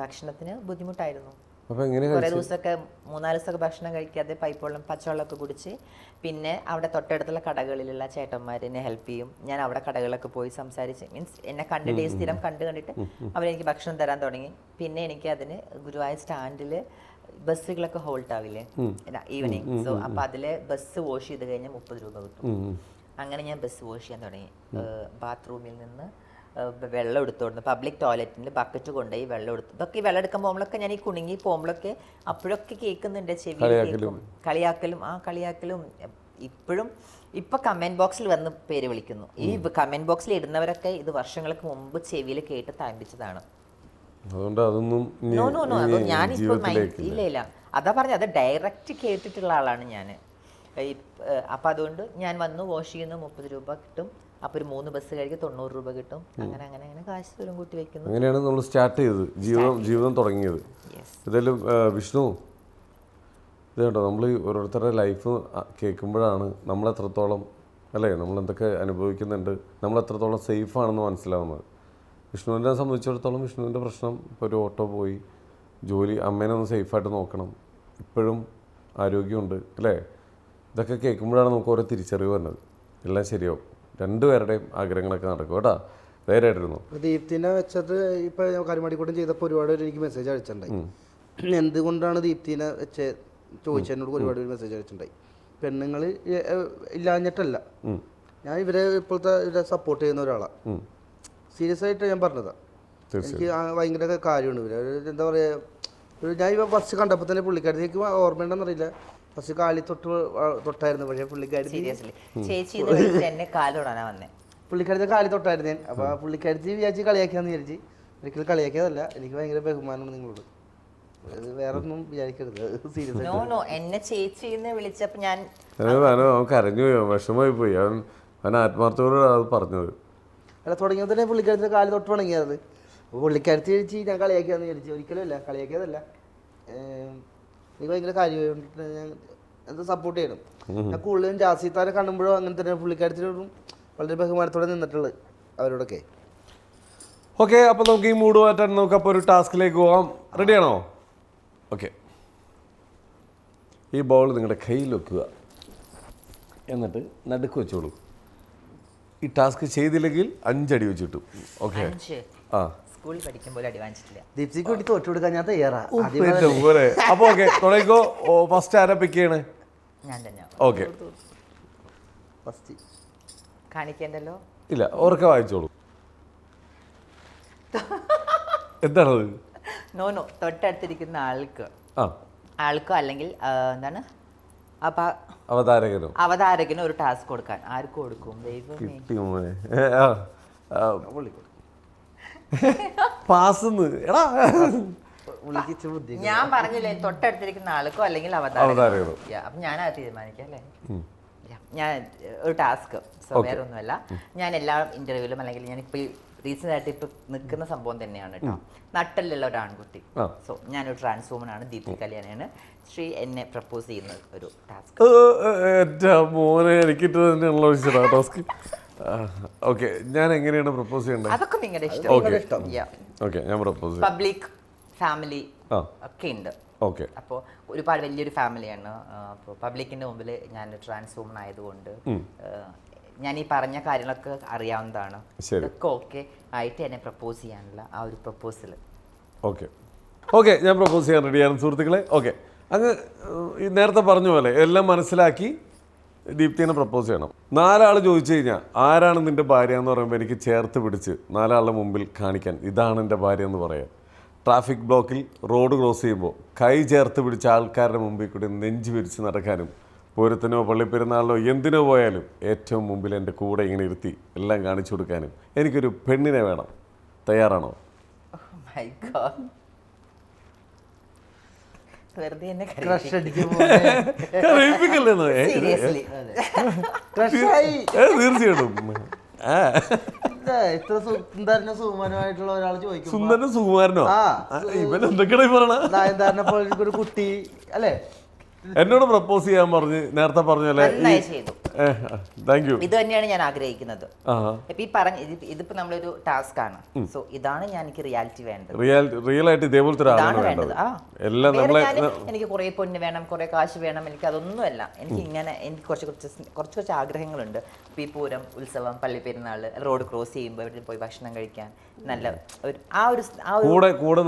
ഭക്ഷണത്തിന് ബുദ്ധിമുട്ടായിരുന്നു. കുറേ ദിവസമൊക്കെ 3-4 ദിവസമൊക്കെ ഭക്ഷണം കഴിക്കാതെ പൈപ്പ് വെള്ളം പച്ചവെള്ളമൊക്കെ കുടിച്ച്, പിന്നെ അവിടെ തൊട്ടടുത്തുള്ള കടകളിലുള്ള ചേട്ടന്മാർ എന്നെ ഹെൽപ്പ് ചെയ്യും. ഞാൻ അവിടെ കടകളിലൊക്കെ പോയി സംസാരിച്ച്, മീൻസ് എന്നെ കണ്ടിട്ട് സ്ഥിരം കണ്ടിട്ട് അവരെനിക്ക് ഭക്ഷണം തരാൻ തുടങ്ങി. പിന്നെ എനിക്ക് അതിന് ഗുരുവായൂർ സ്റ്റാൻഡിൽ ബസ്സുകളൊക്കെ ഹോൾട്ട് ആവില്ലേ ഈവനിങ്. സോ അപ്പം അതിൽ ബസ് വാഷ് ചെയ്ത് കഴിഞ്ഞാൽ 30 രൂപ കിട്ടും. അങ്ങനെ ഞാൻ ബസ് വാഷ് ചെയ്യാൻ തുടങ്ങി. ബാത്റൂമിൽ നിന്ന് വെള്ളം എടുത്തോടുന്നു, പബ്ലിക് ടോയ്ലറ്റിൽ ബക്കറ്റ് കൊണ്ടുപോയി വെള്ളം എടുത്തു. ഇതൊക്കെ ഈ വെള്ളം എടുക്കാൻ പോകുമ്പോഴൊക്കെ ഞാൻ ഈ കുണുങ്ങി പോകുമ്പോഴൊക്കെ അപ്പോഴൊക്കെ കേൾക്കുന്നുണ്ട്, ചെവിയിൽ കേൾക്കും. കളിയാക്കലും ഇപ്പോഴും ഇപ്പൊ കമന്റ് ബോക്സിൽ വന്ന് പേര് വിളിക്കുന്നു. ഈ കമന്റ് ബോക്സിൽ ഇടുന്നവരൊക്കെ ഇത് വർഷങ്ങൾക്ക് മുമ്പ് ചെവിയിൽ കേട്ട് താമ്പിച്ചതാണ്. ഞാനിപ്പോ ഇല്ല അതാ പറഞ്ഞ, അത് ഡയറക്റ്റ് കേട്ടിട്ടുള്ള ആളാണ് ഞാൻ. അപ്പൊ അതുകൊണ്ട് ഞാൻ വന്നു, വാഷ് ചെയ്യുന്നു, 30 രൂപ കിട്ടും. അപ്പോൾ ഒരു 3 ബസ് കഴിക്കും 90 രൂപ കിട്ടും. അങ്ങനെ കാശ് ദൂരം കൂട്ടി വെക്കുന്നു. അങ്ങനെയാണ് നമ്മൾ സ്റ്റാർട്ട് ചെയ്തത്, ജീവിതം തുടങ്ങിയത്. ഇതെല്ലാം വിഷ്ണു, ഇത് കേട്ടോ, നമ്മൾ ഓരോരുത്തരുടെ ലൈഫ് കേൾക്കുമ്പോഴാണ് നമ്മളെത്രത്തോളം അല്ലേ, നമ്മളെന്തൊക്കെ അനുഭവിക്കുന്നുണ്ട്, നമ്മളെത്രത്തോളം സേഫാണെന്ന് മനസ്സിലാവുന്നത്. വിഷ്ണുവിനെ സംബന്ധിച്ചിടത്തോളം വിഷ്ണുവിൻ്റെ പ്രശ്നം ഇപ്പോൾ ഒരു ഓട്ടോ പോയി, ജോലി, അമ്മേനെ ഒന്ന് സേഫായിട്ട് നോക്കണം, ഇപ്പോഴും ആരോഗ്യമുണ്ട് അല്ലേ. ഇതൊക്കെ കേൾക്കുമ്പോഴാണ് നമുക്ക് ഓരോ തിരിച്ചറിവ് വരുന്നത്. എല്ലാം ശരിയാവും, രണ്ടുപേരുടെയും ആഗ്രഹങ്ങളൊക്കെ നടക്കും കേട്ടോ. ധൈര്യമായിട്ടിരുന്നു. ദീപ്തിനെ വെച്ചിട്ട് ഇപ്പോൾ കരുമാടിക്കൂട്ടം ചെയ്തപ്പോൾ ഒരുപാട് പേര് എനിക്ക് മെസ്സേജ് അയച്ചിട്ടുണ്ടായി. എന്തുകൊണ്ടാണ് ദീപ്തിനെ വെച്ച് ചോദിച്ചതിനോട് ഒരുപാട് പേര് മെസ്സേജ് അയച്ചിട്ടുണ്ടായി. പെണ്ണുങ്ങൾ ഇല്ലാഞ്ഞിട്ടല്ല, ഞാൻ ഇവരെ സപ്പോർട്ട് ചെയ്യുന്ന ഒരാളാണ്. സീരിയസ് ആയിട്ട് ഞാൻ പറഞ്ഞതാണ്. എനിക്ക് ഭയങ്കര കാര്യമാണ് ഇവർ. എന്താ പറയുക, ഞാൻ ഇവ ഫസ്റ്റ് കണ്ടപ്പോൾ തന്നെ പുള്ളിക്കാരത്തി എനിക്ക് ഓർമ്മയുണ്ടെന്നറിയില്ല, ഫസ്റ്റ് കാലി തൊട്ടായിരുന്നു. പക്ഷേ പുള്ളിക്കാരത്തി കാലി തൊട്ടായിരുന്നു ഞാൻ. അപ്പോൾ പുള്ളിക്കാരത്തി വിചാരിച്ച് കളിയാക്കിയാന്ന് വിചാരിച്ച്. ഒരിക്കലും കളിയാക്കിയതല്ല, എനിക്ക് ഭയങ്കര ബഹുമാനമാണ് നിങ്ങളോട്. വേറെ ഒന്നും വിചാരിക്കരുത്, സീരിയസ് അവൻ കരഞ്ഞു പോയി, വിഷമമായി പോയി. അവൻ ആത്മാർത്ഥത്തോട് അത് പറഞ്ഞത്. അല്ല, തുടങ്ങിയത് തന്നെ പുള്ളിക്കാരത്തിൻ്റെ കാല് തൊട്ട് തുടങ്ങിയത്. അപ്പോൾ പുള്ളിക്കാരത്തി കഴിച്ച് ഞാൻ കളിയാക്കിയാന്ന് വിചാരിച്ചു. ഒരിക്കലും അല്ല, കളിയാക്കിയതല്ല. എനിക്ക് ഭയങ്കര കാര്യമായിട്ട് ഞാൻ എന്താ സപ്പോർട്ട് ചെയ്യണം. ഞാൻ കൂടുതലും ജാസിത്താരെ കാണുമ്പോഴും അങ്ങനെ തന്നെ പുള്ളിക്കാരത്തിനോടും വളരെ ബഹുമാനത്തോടെ നിന്നിട്ടുള്ളത് അവരോടൊക്കെ. ഓക്കെ, അപ്പോൾ നമുക്ക് ഈ മൂഡ് മാറ്റാൻ നമുക്കപ്പോൾ ഒരു ടാസ്കിലേക്ക് പോകാം. റെഡിയാണോ? ഓക്കെ, ഈ ബോൾ നിങ്ങളുടെ കയ്യിൽ വെക്കുക, എന്നിട്ട് നടുക്ക് വെച്ചോളൂ. ഈ ടാസ്ക് ചെയ്തില്ലെങ്കിൽ 5 അടി വെച്ചിട്ടു. ഓക്കെ, സ്കൂളിൽ പഠിക്കുമ്പോൾ അടി വാങ്ങിച്ചിട്ടില്ല. ദീപ്തിക്ക് വേണ്ടി തോറ്റു കൊടുക്കാൻ ഞാൻ തയ്യാറാ. അപ്പോൾ ഓക്കെ, തുടങ്ങിക്കോ. ഫസ്റ്റ് ആരാ പിക്ക് ചെയ്യണേ? ഞാൻ തന്നെ. ഓക്കെ, ഫസ്റ്റ് കാണിക്കേണ്ടല്ലോ. ഇല്ല, ഉറക്കെ വായിച്ചോളൂ. എന്താണത്? നോ തൊട്ടടുത്തിരിക്കുന്ന ആൾക്കോ അല്ലെങ്കിൽ എന്താണ് അവതാരകനോ ഒരു ടാസ്ക് കൊടുക്കാൻ. ആർക്ക് കൊടുക്കും? പാസ്ന്ന് എടാ വിളിച്ച് ബുദ്ധി ഞാൻ പറഞ്ഞില്ലേ തൊട്ടടുത്തിരിക്കുന്ന ആൾക്കോ അല്ലെങ്കിൽ അവതാരകരോ. അവതാരകരോ അപ്പൊ ഞാനത് തീരുമാനിക്കാം അല്ലേ ഞാൻ ഒരു ടാസ്ക് സോ വേറെ ഒന്നുമല്ല ഞാൻ എല്ലാ ഇന്റർവ്യൂവിലും അല്ലെങ്കിൽ ഞാൻ ഇപ്പൊ റീസെന്റ് ആയിട്ട് ഇപ്പൊ നിൽക്കുന്ന സംഭവം തന്നെയാണ് കേട്ടോ നട്ടലുള്ള ഒരു ആൺകുട്ടി സോ ഞാനൊരു ട്രാൻസ് വുമൺ ആണ് ദീപ്തി കല്യാണിയാണ് ശ്രീ എന്നെ പ്രപ്പോസ് ചെയ്യുന്ന ഒരു ടാസ്ക് എൻ്റെ മോനെ എനിക്കിട്ട് തന്നെയുള്ള ഒരു ടാസ്ക് ഓക്കെ ഞാൻ എങ്ങനെയാണ് പ്രപ്പോസ് ചെയ്യേണ്ടത് അതൊക്കെ നിങ്ങളുടെ ഓക്കെ ഇഷ്ടം ഓക്കെ ഞാൻ പ്രപ്പോസ് പബ്ലിക് ഫാമിലി ഒക്കെ ഉണ്ട് ഓക്കെ അപ്പോൾ ഒരുപാട് വലിയൊരു ഫാമിലിയാണ് അപ്പോൾ പബ്ലിക്കിന്റെ മുമ്പിൽ ഞാൻ ട്രാൻസ് വുമൺ ആയതുകൊണ്ട് ഞാൻ ഈ പറഞ്ഞ കാര്യങ്ങളൊക്കെ അറിയാവുന്നതാണ് ഇതൊക്കെ ഓക്കെ ആയിട്ട് എന്നെ പ്രപ്പോസ് ചെയ്യാനുള്ള ആ ഒരു പ്രപ്പോസൽ ഓക്കെ ഓക്കെ ഞാൻ പ്രപ്പോസ് ചെയ്യാൻ റെഡിയാണ് സുഹൃത്തുക്കളെ ഓക്കെ അങ്ങ് ഈ നേരത്തെ പറഞ്ഞ പോലെ എല്ലാം മനസ്സിലാക്കി ദീപ്തിനെ പ്രപ്പോസ് ചെയ്യണം. 4 ആൾ ചോദിച്ചു കഴിഞ്ഞാൽ ആരാണ് നിൻ്റെ ഭാര്യ എന്ന് പറയുമ്പോൾ എനിക്ക് ചേർത്ത് പിടിച്ച് 4 ആളുടെ മുമ്പിൽ കാണിക്കാൻ ഇതാണ് എൻ്റെ ഭാര്യ എന്ന് പറയാം. ട്രാഫിക് ബ്ലോക്കിൽ റോഡ് ക്രോസ് ചെയ്യുമ്പോൾ കൈ ചേർത്ത് പിടിച്ച ആൾക്കാരുടെ മുമ്പിൽ കൂടി നെഞ്ച് വിരിച്ച് നടക്കാനും പൂരത്തിനോ പള്ളിപ്പെരുന്നാളിനോ എന്തിനോ പോയാലും ഏറ്റവും മുമ്പിൽ എൻ്റെ കൂടെ ഇങ്ങനെ ഇരുത്തി എല്ലാം കാണിച്ചു കൊടുക്കാനും എനിക്കൊരു പെണ്ണിനെ വേണം. തയ്യാറാണോ? മൈ ഗോഡ് വെറുതെ എന്നെ ക്രഷ് അടിക്കുമ്പോ സീരിയസ്ലി തീർച്ചയായിട്ടും ഇത്ര സുന്ദരനും സുകുമാരനുമായിട്ടുള്ള ഒരാൾ ചോദിക്കും സുന്ദരനും സുകുമാരനോ ഇവൻ എന്തൊക്കെയാണ് പറഞ്ഞ നയൻതാരനെ പോലെ ഒരു കുട്ടി അല്ലേ എന്നോട് പ്രപ്പോസ് ചെയ്യാൻ പറഞ്ഞ് നേരത്തെ പറഞ്ഞല്ലേ ചെയ്തു. Thank you. ഇത് തന്നെയാണ് ഞാൻ ആഗ്രഹിക്കുന്നത്. ഇപ്പൊ ഈ പറഞ്ഞ ഇതിപ്പോ നമ്മളൊരു ടാസ്ക് ആണ്. സോ ഇതാണ് ഞാൻ എനിക്ക് റിയാലിറ്റി വേണ്ടത്. റിയൽ ആയിട്ട് ഇതേപോലത്തെ ഒരാളാണ് വേണ്ടത്. എല്ലാം നമ്മളെ എനിക്ക് കുറെ പൊന്ന് വേണം, കുറെ കാശ് വേണം, എനിക്ക് അതൊന്നുമല്ല. എനിക്ക് ഇങ്ങനെ എനിക്ക് കുറച്ച് ആഗ്രഹങ്ങളുണ്ട്. ഈ പൂരം, ഉത്സവം, പള്ളിപ്പെരുന്നാള്, റോഡ് ക്രോസ് ചെയ്യുമ്പോൾ ഇവിടെ പോയി ഭക്ഷണം കഴിക്കാൻ നല്ല ഒരു കൂടെ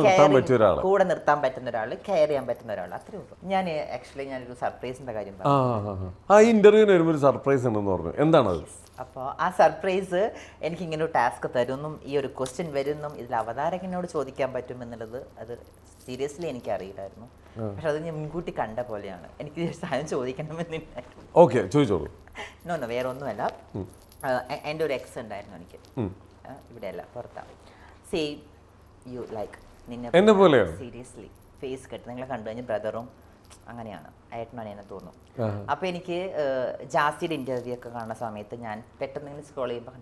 നിർത്താൻ പറ്റുന്ന ഒരാള്, കെയർ ചെയ്യാൻ പറ്റുന്ന ഒരാൾ, അത്രേ ഉള്ളൂ. ഞാൻ ആക്ച്വലി ഞാനൊരു സർപ്രൈസിന്റെ കാര്യം ആ ഇന്റർവ്യൂവിന് വരുമ്പോൾ ഒരു സർപ്രൈസ് ഉണ്ടെന്ന് പറഞ്ഞു. എന്താണത്? അപ്പോൾ ആ സർപ്രൈസ് എനിക്ക് ഇങ്ങനെ ഒരു ടാസ്ക് തരുമെന്നും ഈ ഒരു ക്വസ്റ്റ്യൻ വരുമെന്നും ഇതിൽ അവതാരകനോട് ചോദിക്കാൻ പറ്റുമെന്നുള്ളത് അത് സീരിയസ്ലി എനിക്ക് അറിയില്ലായിരുന്നു. പക്ഷെ അത് ഞാൻ മുൻകൂട്ടി കണ്ട പോലെയാണ്. എനിക്ക് സാധനം ചോദിക്കണമെന്നുണ്ടായിരുന്നു. ഓക്കെ ചോദിച്ചോളൂ. നോ വേറെ ഒന്നുമല്ല. എൻ്റെ ഒരു എക്സ് ഉണ്ടായിരുന്നു എനിക്ക്, ഇവിടെയല്ല പുറത്താണ്. സെയിം യു ലൈക്ക് എന്നെ പോലെയോ? സീരിയസ്ലി ഫേസ് കട്ട് നിങ്ങളെ കണ്ടു കഴിഞ്ഞാൽ ബ്രദറും അങ്ങനെയാണ്, ഏട്ടനാണ് എന്നെ തോന്നുന്നു. അപ്പോൾ എനിക്ക് ജാസിയുടെ ഇന്റർവ്യൂ ഒക്കെ കാണുന്ന സമയത്ത് ഞാൻ പെട്ടെന്ന് ഇങ്ങനെ സ്ക്രോൾ ചെയ്യുമ്പോൾ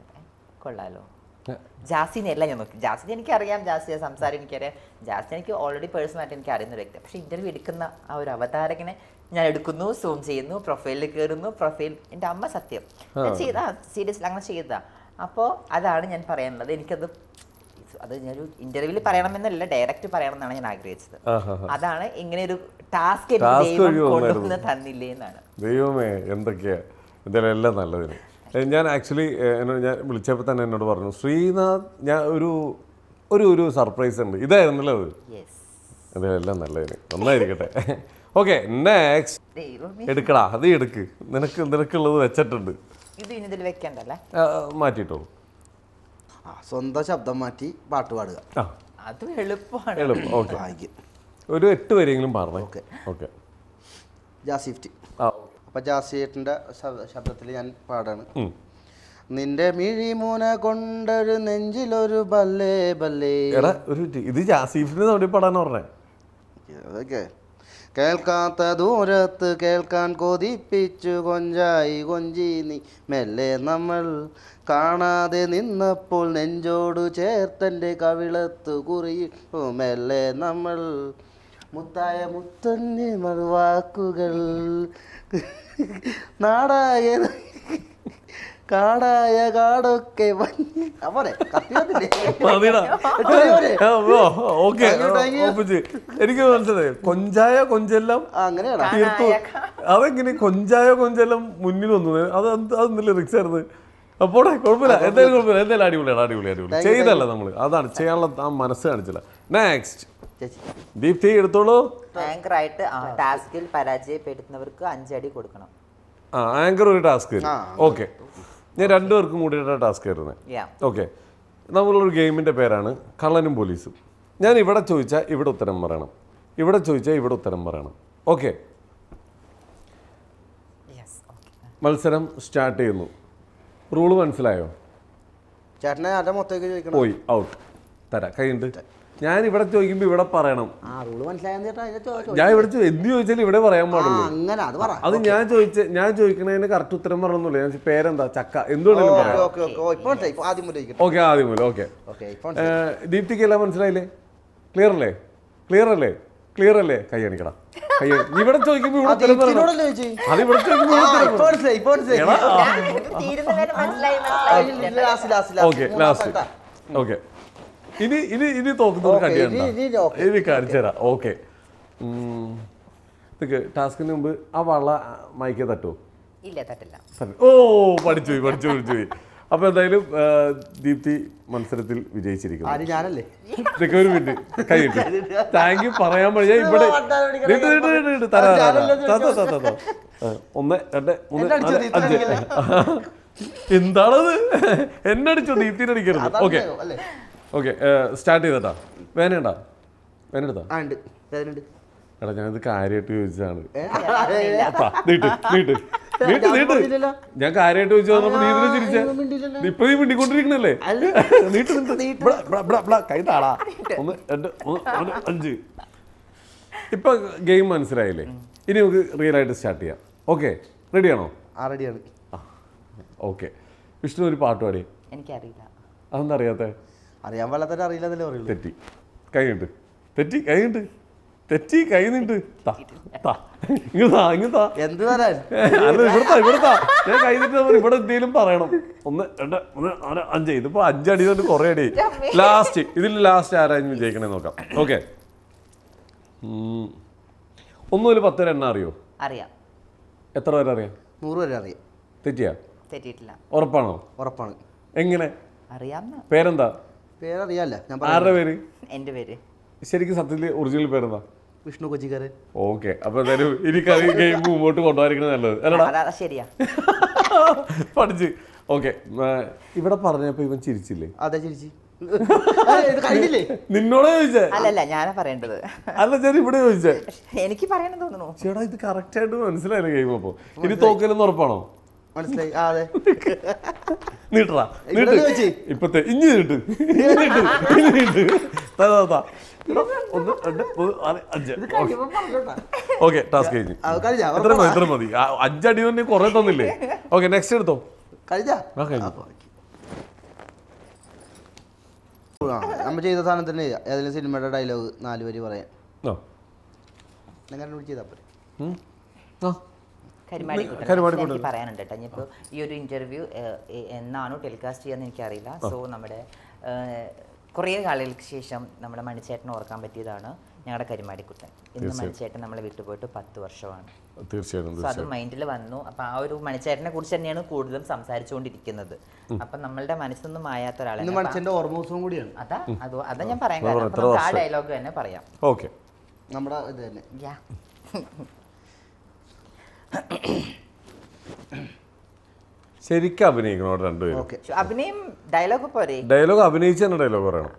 കൊള്ളാലോ, ജാസിനെയല്ല ഞാൻ നോക്കി. ജാസിനെ എനിക്കറിയാം, ജാസിയെ സംസാരം എനിക്കറിയാം, ജാസി എനിക്ക് ഓൾറെഡി പേഴ്സണലായിട്ട് എനിക്ക് അറിയുന്ന ഒരു വ്യക്തി. പക്ഷേ ഇന്റർവ്യൂ എടുക്കുന്ന ആ ഒരു അവതാരകനെ ഞാൻ എടുക്കുന്നു, സൂം ചെയ്യുന്നു, പ്രൊഫൈലിൽ കയറുന്നു. പ്രൊഫൈൽ എൻ്റെ അമ്മ സത്യം ഞാൻ ചെയ്താ സീരിയസ്ലി അങ്ങനെ ചെയ്തതാ. അപ്പോൾ അതാണ് ഞാൻ പറയാനുള്ളത്. എനിക്കത് അത് ഞാനൊരു ഇന്റർവ്യൂവിൽ പറയണമെന്നല്ല, ഡയറക്റ്റ് പറയണം എന്നാണ് ഞാൻ ആഗ്രഹിച്ചത്. അതാണ് ഇങ്ങനെ ഒരു ടാസ്ക് കൊണ്ടുവന്ന് തന്നില്ലേ എന്നാണ്. ദൈവമേ എന്തൊക്കെയാ എന്തായാലും എല്ലാം നല്ലതിന്. ഞാൻ ആക്ച്വലി ഞാൻ വിളിച്ചപ്പോൾ തന്നെ എന്നോട് പറഞ്ഞു, ശ്രീനാഥ് ഞാൻ ഒരു സർപ്രൈസ് ഉണ്ട്, ഇതായിരുന്നല്ലോ അത്. എന്തായാലും എല്ലാം നല്ലതിന്, നന്നായിരിക്കട്ടെ. ഓക്കെ നെക്സ്റ്റ് എടുക്കടാ, അത് എടുക്ക്, നിനക്കുള്ളത് വെച്ചിട്ടുണ്ട്. ഇത് ഇനി ഇതിൽ വെക്കണ്ടല്ലേ, മാറ്റിയിട്ടോളൂ. സ്വന്തം ശബ്ദം മാറ്റി പാട്ട് പാടുക, അത് എളുപ്പമാണ്. എളുപ്പം. ഓക്കെ ഒരു 8 വരെയെങ്കിലും പറഞ്ഞു. ഓക്കെ ജാസിഫ്റ്റ്. അപ്പൊ ജാസിയേട്ടൻ്റെ ശബ്ദത്തിൽ ഞാൻ പാടാണ്. നിന്റെ മിഴിമൂന കൊണ്ടൊരു നെഞ്ചിലൊരു ബല്ലേ ബല്ലേ. എടാ ഒരു ഇത് ജാസിഫിന് അവിടെ പാടാന്ന് പറഞ്ഞേ. അതൊക്കെ കേൾക്കാത്ത ദൂരത്ത് കേൾക്കാൻ കൊതിപ്പിച്ചു കൊഞ്ചായി കൊഞ്ചി നീ മെല്ലെ നമ്മൾ കാണാതെ നിന്നപ്പോൾ നെഞ്ചോടു ചേർത്തൻ്റെ കവിളത്ത് കുറിയിട്ടു മെല്ലെ നമ്മൾ മുത്തായ മുത്തന്നെ മറുവാക്കുകൾ നാടായ കാടായ കാടൊക്കെ എനിക്ക് മനസ്സിലായി. കൊഞ്ചായ കൊഞ്ചെല്ലാം അങ്ങനെയാണ്. തീർത്തു. അതെങ്ങനെ കൊഞ്ചായ കൊഞ്ചെല്ലാം മുന്നിൽ വന്നത്? അത് ലിറിക്സ് ആയിരുന്നു. അപ്പോടെ കുഴപ്പമില്ല, എന്തായാലും കുഴപ്പമില്ല, എന്തായാലും അടിപൊളിയാണ്. അടിപൊളി ചെയ്തല്ല നമ്മള്, അതാണ് ചെയ്യാനുള്ള ആ മനസ്സ് കാണിച്ചില്ല. നെക്സ്റ്റ് ദീപ്തി എടുത്തോളൂ. ആങ്കറായിട്ട് ടാസ്കിൽ പരാജയപ്പെടുന്നവർക്ക് 5 അടി കൊടുക്കണം. ആങ്കർ ഒരു ടാസ്ക്. ഓക്കെ ഞാൻ 2 പേർക്കും കൂടിയിട്ടാണ് ടാസ്ക് വരുന്നത്. ഓക്കെ നമ്മളൊരു ഗെയിമിൻ്റെ പേരാണ് കള്ളനും പോലീസും. ഞാൻ ഇവിടെ ചോദിച്ചാൽ ഇവിടെ ഉത്തരം പറയണം, ഇവിടെ ചോദിച്ചാൽ ഇവിടെ ഉത്തരം പറയണം. ഓക്കെ മത്സരം സ്റ്റാർട്ട് ചെയ്യുന്നു. റൂള് മനസ്സിലായോ? ചേട്ടനെ ആരുടെ മൊത്തമൊക്കെ ചോദിക്കണം. പോയി ഔട്ട്. തരാം, കൈയുണ്ട്. ഞാൻ ഇവിടെ ചോദിക്കുമ്പോ ഇവിടെ പറയണം. ആ റൂള് മനസ്സിലായെന്ന് ചേട്ടാ. ഞാൻ ഇവിടെ എന്ത് ചോദിച്ചാലും ഇവിടെ പറയാൻ പാടുള്ളൂ. അങ്ങനെ അത് പറ. അത് ഞാൻ ചോദിക്കണതിന് കറക്റ്റ് ഉത്തരം പറഞ്ഞൊന്നുമില്ല. ഞാൻ പേരെന്താ, ചക്ക, എന്തുകൊണ്ടെങ്കിലും പറയാം. ഓക്കെ, ആദ്യം മുതൽ. ഓക്കെ, ദീപ്തിക്ക് എല്ലാം മനസ്സിലായില്ലേ? ക്ലിയർ അല്ലേ? ക്ലിയർ അല്ലേ? ക്ലിയർ അല്ലേ? കൈ കാണിക്കടാ. ഇവിടെ ചോദിക്കുമ്പോ ഇവിടെ ഉത്തരം പറയണം. അത് ഇവിടെ ചോദിക്കുമ്പോ ഓക്കെ, ലാസ്റ്റ്. ഓക്കെ, ഇനി തോക്കുന്നവർ കണ്ടിട്ടുണ്ടോ? ഇനി കാണിച്ചു തരാം. ഓക്കെ, ടാസ്കിന് മുമ്പ് ആ വള്ള മയക്കെ തട്ടുമോ? ഇല്ല, തട്ടില്ല. ഓ, പഠിച്ചു പോയി. അപ്പൊ എന്തായാലും ദീപ്തി മത്സരത്തിൽ വിജയിച്ചിരിക്കുന്നു. ഒരു മിനിറ്റ്, കൈയിട്ട് താങ്ക് യു പറയാൻ പറഞ്ഞാൽ ഇവിടെ 1 2 3 4 5. എന്താണത്? എന്നെ അടിച്ചോ? ദീപ്തിനെ അടിക്കരുത്. ഓക്കെ, ഓക്കെ, സ്റ്റാർട്ട് ചെയ്തട്ടാ. വേനയുണ്ടാ? വേനെടുത്താ? എടാ, ഞാനിത് കാര്യമായിട്ട് ചോദിച്ചതാണ്. ഞാൻ കാര്യമായിട്ട് ചോദിച്ചു പറഞ്ഞപ്പോ നീ ഇതിനെ ചിരിച്ച. ഇപ്പൊ നീ മിണ്ടിക്കൊണ്ടിരിക്കണല്ലേ? കൈ താടാ. 1 2 3 4 5. ഇപ്പൊ ഗെയിം മനസ്സിലായില്ലേ? ഇനി നമുക്ക് റിയൽ ആയിട്ട് സ്റ്റാർട്ട് ചെയ്യാം. ഓക്കെ, റെഡിയാണോ? റെഡിയാണ്. ഓക്കെ, വിഷ്ണു ഒരു പാട്ട് പാടി. എനിക്കറിയില്ല. അതെന്താ അറിയാത്ത? അറിയാൻ പാടില്ലാത്ത അറിയില്ലെന്നല്ലേ പറയുള്ളൂ. തെറ്റി, കൈയുണ്ട്. തെറ്റി, കൈ നിണ്ട്. എന്ത് തരാൻ? അല്ല, ഇവിടുത്താ. ഞാൻ കൈ നിട്ട് ഇവിടെ എന്തെങ്കിലും പറയണം. 1 2 3 4 5. ഇതിപ്പോ 5 അടി കൊണ്ട് കുറെ അടി. ലാസ്റ്റ്, ഇതിൽ ലാസ്റ്റ് ആരായിരുന്നു വിജയിക്കണേ നോക്കാം. ഓക്കെ, 1 മുതൽ 10 വരെ എണ്ണ അറിയോ? അറിയാം. എത്ര വരെ അറിയാം? 100 വരെ അറിയാം. തെറ്റിയിട്ടില്ല. ഉറപ്പാണോ? ഉറപ്പാണ്. എങ്ങനെ അറിയാം. പേരെന്താ? പേരറിയാല്ല. എന്റെ പേര് ശരിക്കും സത്യത്തിൽ ഒറിജിനൽ പേരെന്താ? വിഷ്ണു കൊച്ചിക്കാരൻ. ഓക്കെ, അപ്പൊ എന്തായാലും ഇനി കളി ഗെയിം മുമ്പോട്ട് കൊണ്ടുപോയിരിക്കുന്നത് നല്ലത് അല്ലടാ? ശരിയാ, പഠിച്ച്. ഓക്കെ, ഇവിടെ പറഞ്ഞപ്പോ ഇവൻ ചിരിച്ചില്ലേ? അതെ, ചിരിച്ചു. നിന്നോടെ ചോദിച്ചേ? അല്ലല്ല, ഞാനാ പറയേണ്ടത്. അല്ല, ഞാൻ ഇവിടെ ചോദിച്ചേ. എനിക്ക് പറയാൻ തോന്നുന്നു. ചേട്ടാ, ഇത് കറക്റ്റ് ആയിട്ട് മനസ്സിലായില്ല ഗെയിം. അപ്പൊ ഇനി തോക്കലെന്ന് ഉറപ്പാണോ? മനസ്സിലായി. നീട്ടറാ, ഇപ്പത്തെ ഇഞ്ഞി നീട്ട്. 1 2 3 4 5. ഓക്കെ, ടാസ്ക് കഴിഞ്ഞു. എത്ര മതി? 5 അടി തന്നെ കുറെ തന്നില്ലേ? ഓക്കെ, നെക്സ്റ്റ് എടുത്തോ. നമ്മ ചെയ്ത സാധനം തന്നെ ഏതെങ്കിലും സിനിമയുടെ ഡയലോഗ് 4 വരി പറയാൻ. ചെയ്താ പോരെ. കരിമാടിക്കുട്ടൻ പറയാനുണ്ട് കേട്ടോ. ഇനിയിപ്പോൾ ഈ ഒരു ഇന്റർവ്യൂ എന്നാണോ ടെലികാസ്റ്റ് ചെയ്യാന്ന് എനിക്കറിയില്ല. സോ നമ്മുടെ കുറേ കാലങ്ങൾക്ക് ശേഷം നമ്മുടെ മണിച്ചേട്ടനെ ഓർക്കാൻ പറ്റിയതാണ് ഞങ്ങളുടെ കരിമാടിക്കുട്ടൻ. ഇന്ന് മണിച്ചേട്ടൻ നമ്മളെ വിട്ടു പോയിട്ട് 10 വർഷമാണ്. തീർച്ചയായിട്ടും. സോ അത് മൈൻഡിൽ വന്നു. അപ്പം ആ ഒരു മണിച്ചേട്ടനെ കുറിച്ച് തന്നെയാണ് കൂടുതലും സംസാരിച്ചുകൊണ്ടിരിക്കുന്നത്. അപ്പം നമ്മളുടെ മനസ്സൊന്നും മായാത്ത ഒരാളാണ്. അതാ ഞാൻ പറയാൻ കാരണം. ആ ഡയലോഗ് തന്നെ പറയാം. ഓക്കെ, നമ്മുടെ ഇത് തന്നെ. ശരിക്കും അഭിനയിക്കണോ രണ്ടുപേരും? അഭിനയം ഡയലോഗ് പോരെ? ഡയലോഗ് അഭിനയിച്ച് തന്നെ ഡയലോഗ് പറയണം.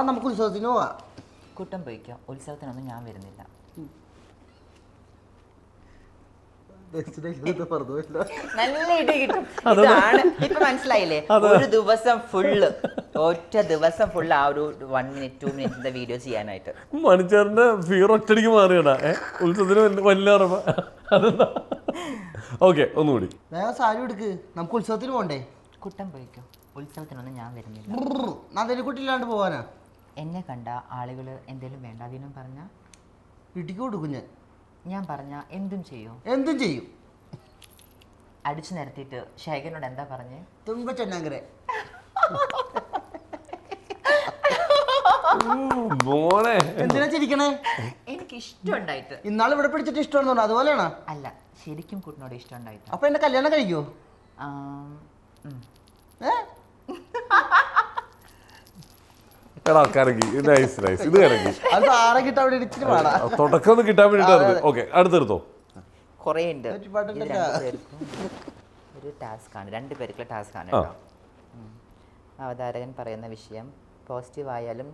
നമുക്ക് ഉത്സവത്തിന് പോവാ. കുട്ടം പോയിക്കോ. ഉത്സവത്തിനൊന്നും ഞാൻ വരുന്നില്ല. നല്ല ഇടി കിട്ടും. ഇതാണ് ഇപ്പൊ മനസ്സിലായില്ലേ? ഒരു ദിവസം ഫുള്ള്, ഒറ്റ ദിവസം ഫുള്ള് ആ ഒരു 1 minute 2 minute വീഡിയോ ചെയ്യാനായിട്ട്. മണിച്ചേറിന്റെ ഫീർ ഒറ്റടിക്ക് മാറിയടാ. ഉത്സവത്തിന് വലിയ അതെന്താ? ഓക്കെ, ഒന്നുകൂടി. സാരി എടുക്ക്, നമുക്ക് ഉത്സവത്തിന് പോണ്ടേ? കുട്ടം പോയിക്കോ. ഉത്സവത്തിനൊന്നും ഞാൻ വരുന്നില്ല. നന്ദനക്കുട്ടില്ലാണ്ട് പോവാനാ? എന്നെ കണ്ട ആളുകൾ എന്തേലും വേണ്ടാതീനം പറഞ്ഞ ഇടിക്ക് കൊടുക്കും ഞാൻ പറഞ്ഞ എന്തും ചെയ്യും. അടിച്ചു നിരത്തിയിട്ട് ശേഖരനോട് എന്താ പറഞ്ഞേ? തുമ്പച്ചെന്നങ്കര. എന്തിനാ ചിരിക്കണേ? എനിക്ക് ഇഷ്ടമുണ്ടായിട്ട്. ഇന്നാൾ ഇവിടെ പിടിച്ചിട്ട് ഇഷ്ടമാണെന്ന് പറഞ്ഞു, അതുപോലെയാണോ? അല്ല, ശരിക്കും കുട്ടനോട് ഇഷ്ടമുണ്ടായിട്ട്. അപ്പൊ എന്റെ കല്യാണം കഴിക്കോ? തുടക്കം കിട്ടാൻ വേണ്ടിട്ടായിരുന്നു. ഓക്കെ, അടുത്തെടുത്തോ. കുറേ ഉണ്ട്. ഒരു ടാസ്ക് ആണ്, 2 പേർക്കുള്ള ടാസ്ക് ആണ് കേട്ടോ. അവതാരകൻ പറയുന്ന വിഷയം പോസിറ്റീവ് ആയാലും